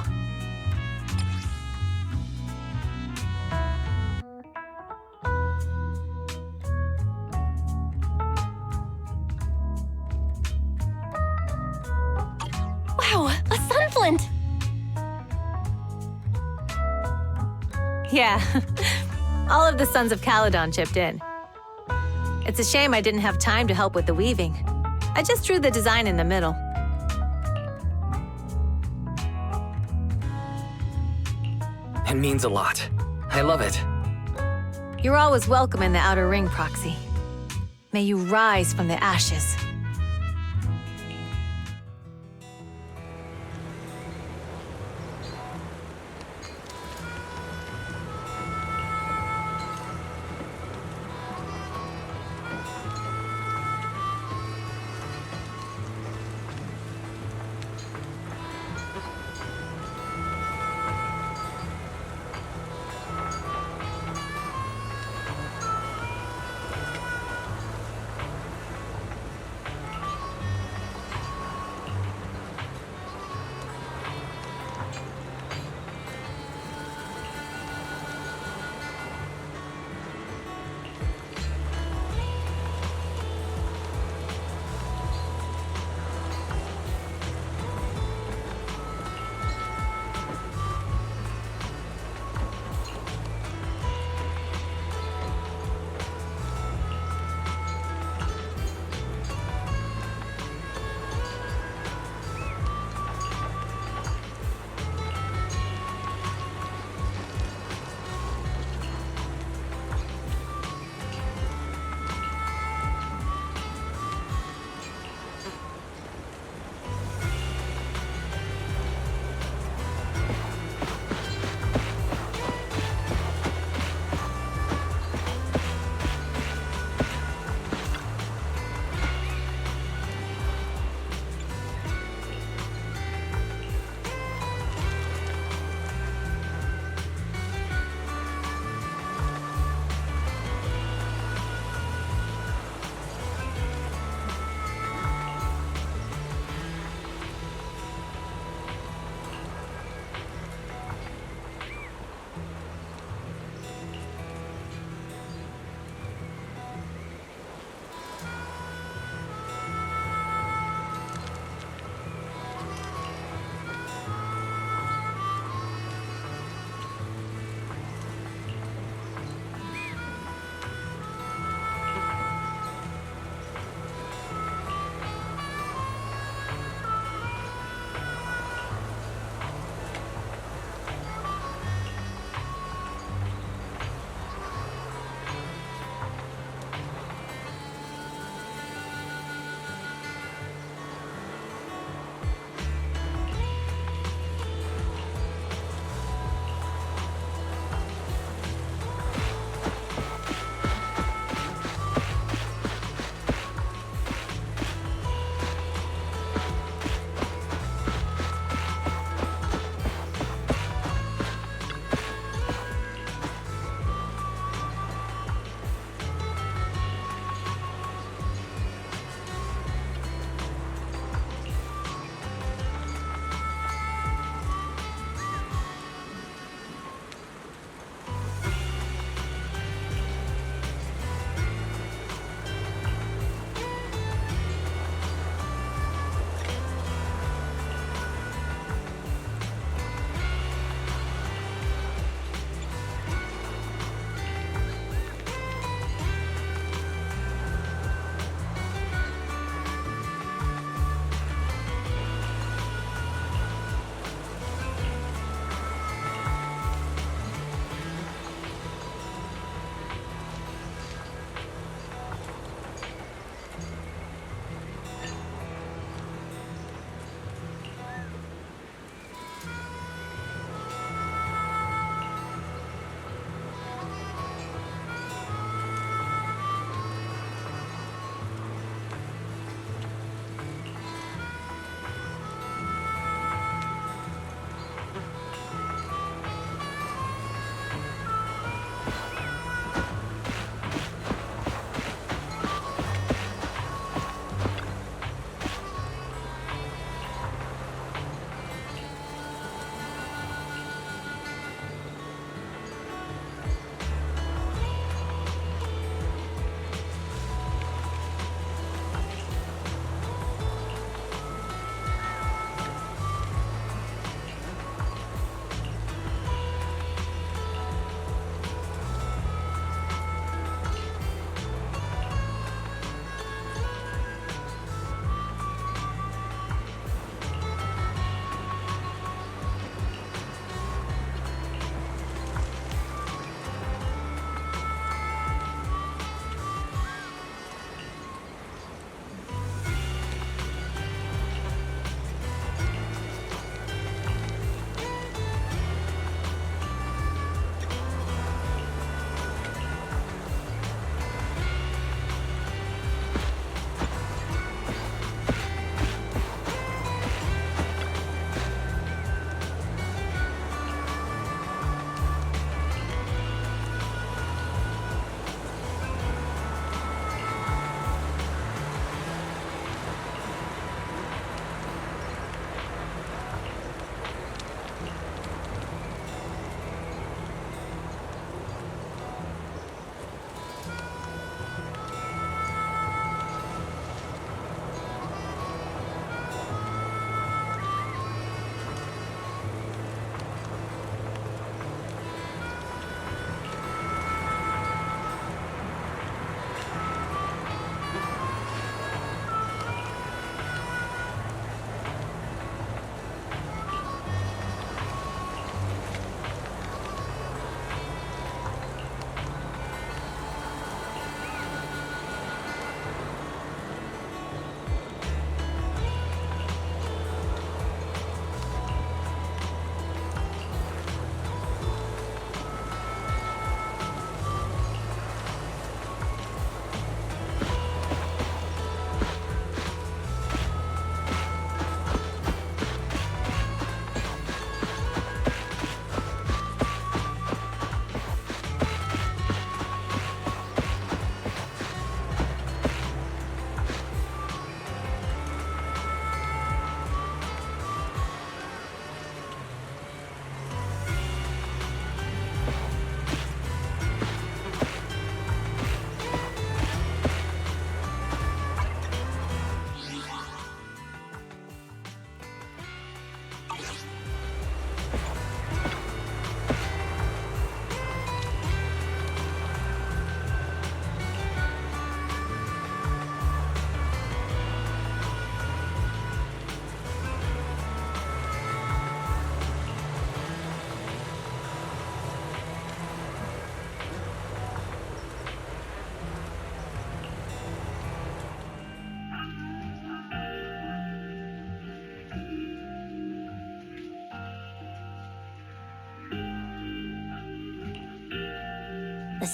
Wow, a sunflint! Yeah, all of the Sons of Caledon chipped in. It's a shame I didn't have time to help with the weaving. I just drew the design in the middle. It means a lot. I love it. You're always welcome in the Outer Ring, Proxy. May you rise from the ashes.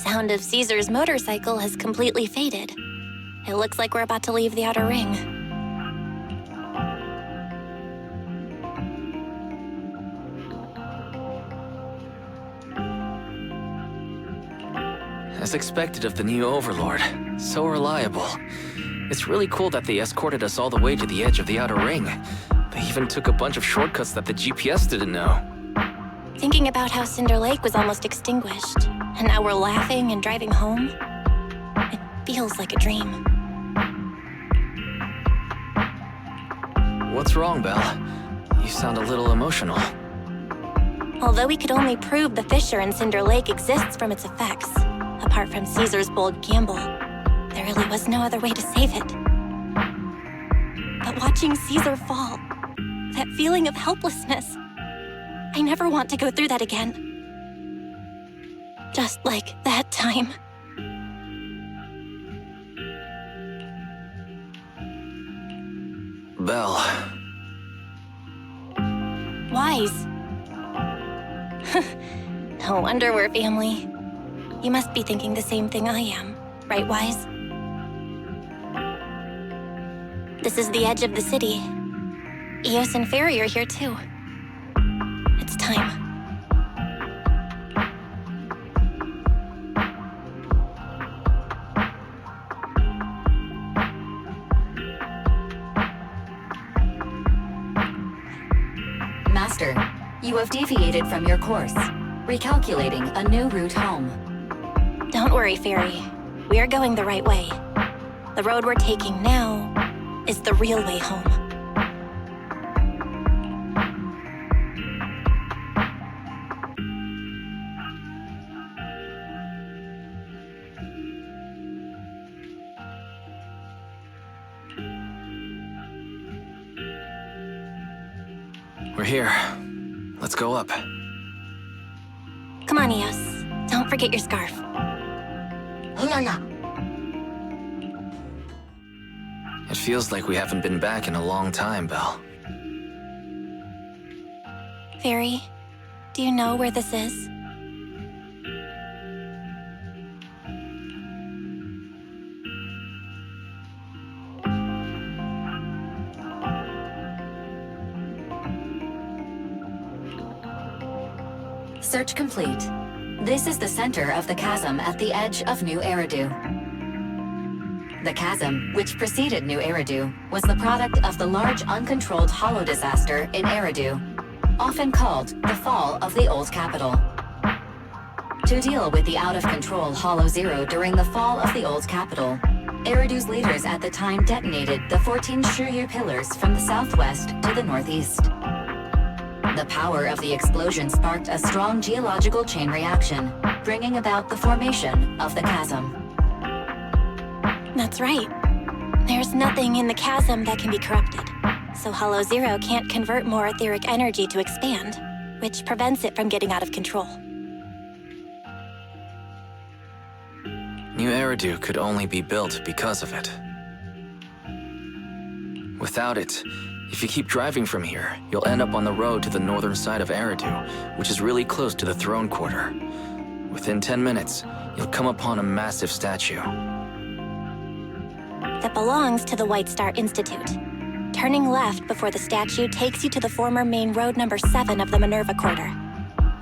sound of Caesar's motorcycle has completely faded. It looks like we're about to leave the outer ring. As expected of the new Overlord. So reliable. It's really cool that they escorted us all the way to the edge of the outer ring. They even took a bunch of shortcuts that the GPS didn't know. Thinking about how Cinder Lake was almost extinguished, and now we're laughing and driving home, it feels like a dream. What's wrong, Belle? You sound a little emotional. Although we could only prove the fissure in Cinder Lake exists from its effects, apart from Caesar's bold gamble, there really was no other way to save it. But watching Caesar fall, that feeling of helplessness, I never want to go through that again. Just like that time. Belle. Wise. No wonder we're family. You must be thinking the same thing I am, right, Wise? This is the edge of the city. Eos and Ferry are here too. It's time. Master, you have deviated from your course, recalculating a new route home. Don't worry, Ferry. We are going the right way. The road we're taking now is the real way home. We're here. Let's go up. Come on, Eos. Don't forget your scarf. It feels like we haven't been back in a long time, Belle. Ferry, do you know where this is? Search complete. This is the center of the chasm at the edge of New Eridu. The chasm, which preceded New Eridu, was the product of the large uncontrolled hollow disaster in Eridu, often called the fall of the old capital. To deal with the out-of-control Hollow Zero during the fall of the old capital, Eridu's leaders at the time detonated the 14 Shuryu pillars from the southwest to the northeast. The power of the explosion sparked a strong geological chain reaction, bringing about the formation of the chasm. That's right. There's nothing in the chasm that can be corrupted, so Hollow Zero can't convert more etheric energy to expand, which prevents it from getting out of control. New Eridu could only be built because of it. Without it, if you keep driving from here, you'll end up on the road to the northern side of Eridu, which is really close to the throne quarter. Within 10 minutes, you'll come upon a massive statue. That belongs to the White Star Institute. Turning left before the statue takes you to the former main road number 7 of the Minerva Quarter.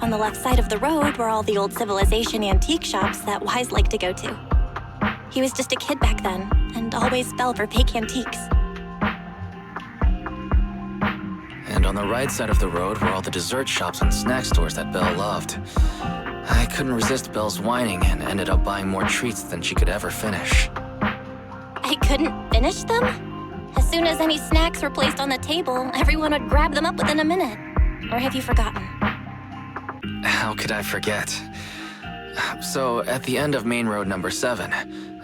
On the left side of the road were all the old civilization antique shops that Wise liked to go to. He was just a kid back then, and always fell for fake antiques. And on the right side of the road were all the dessert shops and snack stores that Belle loved. I couldn't resist Belle's whining and ended up buying more treats than she could ever finish. I couldn't finish them? As soon as any snacks were placed on the table, everyone would grab them up within a minute. Or have you forgotten? How could I forget? So, at the end of main road number 7,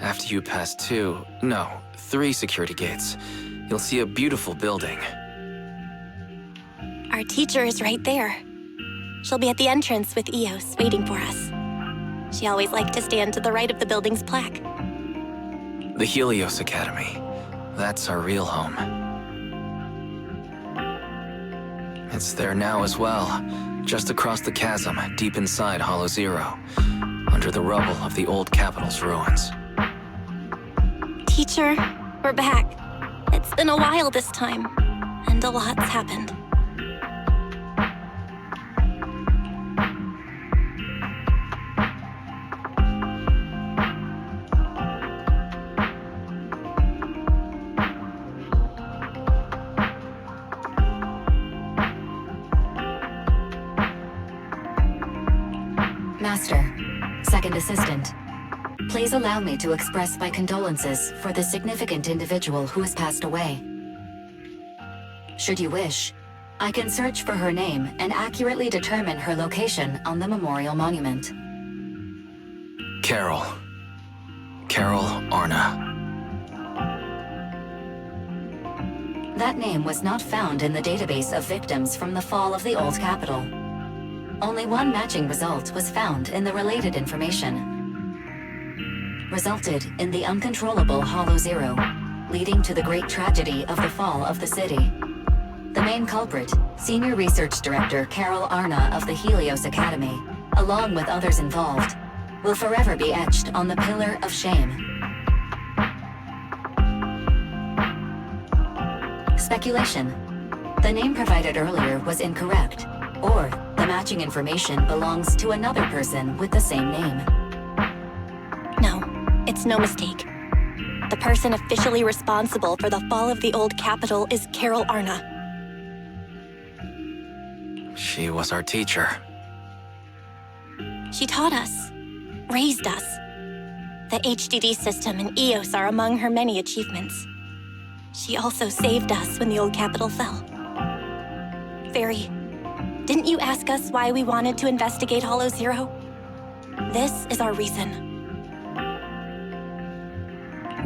after you pass 3 security gates, you'll see a beautiful building. Our teacher is right there. She'll be at the entrance with Eos, waiting for us. She always liked to stand to the right of the building's plaque. The Helios Academy. That's our real home. It's there now as well, just across the chasm, deep inside Hollow Zero. under the rubble of the old capital's ruins. Teacher, we're back. It's been a while this time, and a lot's happened. Master, second assistant, please allow me to express my condolences for the significant individual who has passed away. Should you wish, I can search for her name and accurately determine her location on the memorial monument. Carol Arna. That name was not found in the database of victims from the fall of the old capital. Only one matching result was found in the related information. Resulted in the uncontrollable Hollow Zero, leading to the great tragedy of the fall of the city. The main culprit, Senior Research Director Carol Arna of the Helios Academy, along with others involved, will forever be etched on the Pillar of Shame. Speculation. The name provided earlier was incorrect, or the matching information belongs to another person with the same name. No, it's no mistake. The person officially responsible for the fall of the old capital is Carol Arna. She was our teacher. She taught us, raised us. The HDD system and EOS are among her many achievements. She also saved us when the old capital fell. Fairy, didn't you ask us why we wanted to investigate Hollow Zero? This is our reason.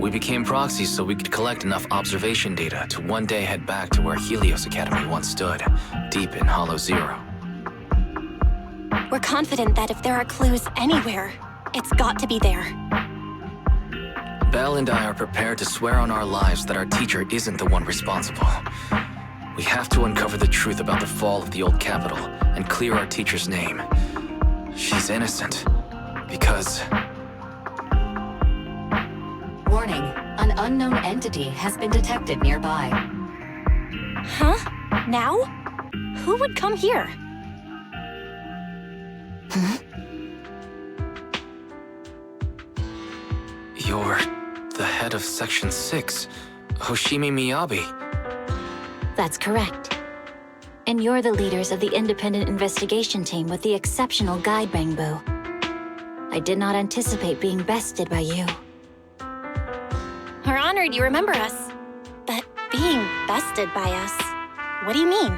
We became proxies so we could collect enough observation data to one day head back to where Helios Academy once stood, deep in Hollow Zero. We're confident that if there are clues anywhere, it's got to be there. Belle and I are prepared to swear on our lives that our teacher isn't the one responsible. We have to uncover the truth about the fall of the old capital and clear our teacher's name. She's innocent, because... Warning, an unknown entity has been detected nearby. Huh? Now? Who would come here? You're the head of Section 6, Hoshimi Miyabi. That's correct. And you're the leaders of the independent investigation team with the exceptional guide Rangbu. I did not anticipate being bested by you. We're honored you remember us. But being bested by us, what do you mean?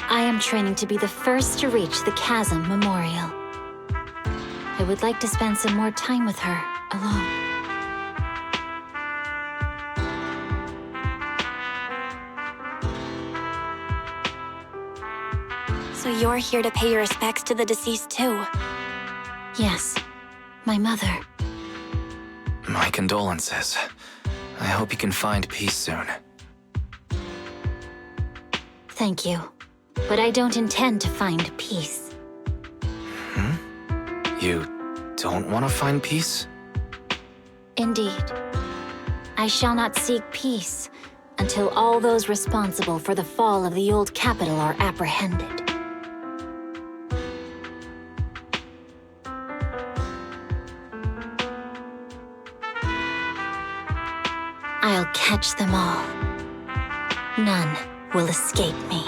I am training to be the first to reach the Chasm Memorial. I would like to spend some more time with her, alone. So you're here to pay your respects to the deceased too? Yes, my mother. My condolences. I hope you can find peace soon. Thank you. But I don't intend to find peace. You don't want to find peace? Indeed. I shall not seek peace until all those responsible for the fall of the old capital are apprehended. I'll catch them all. None will escape me.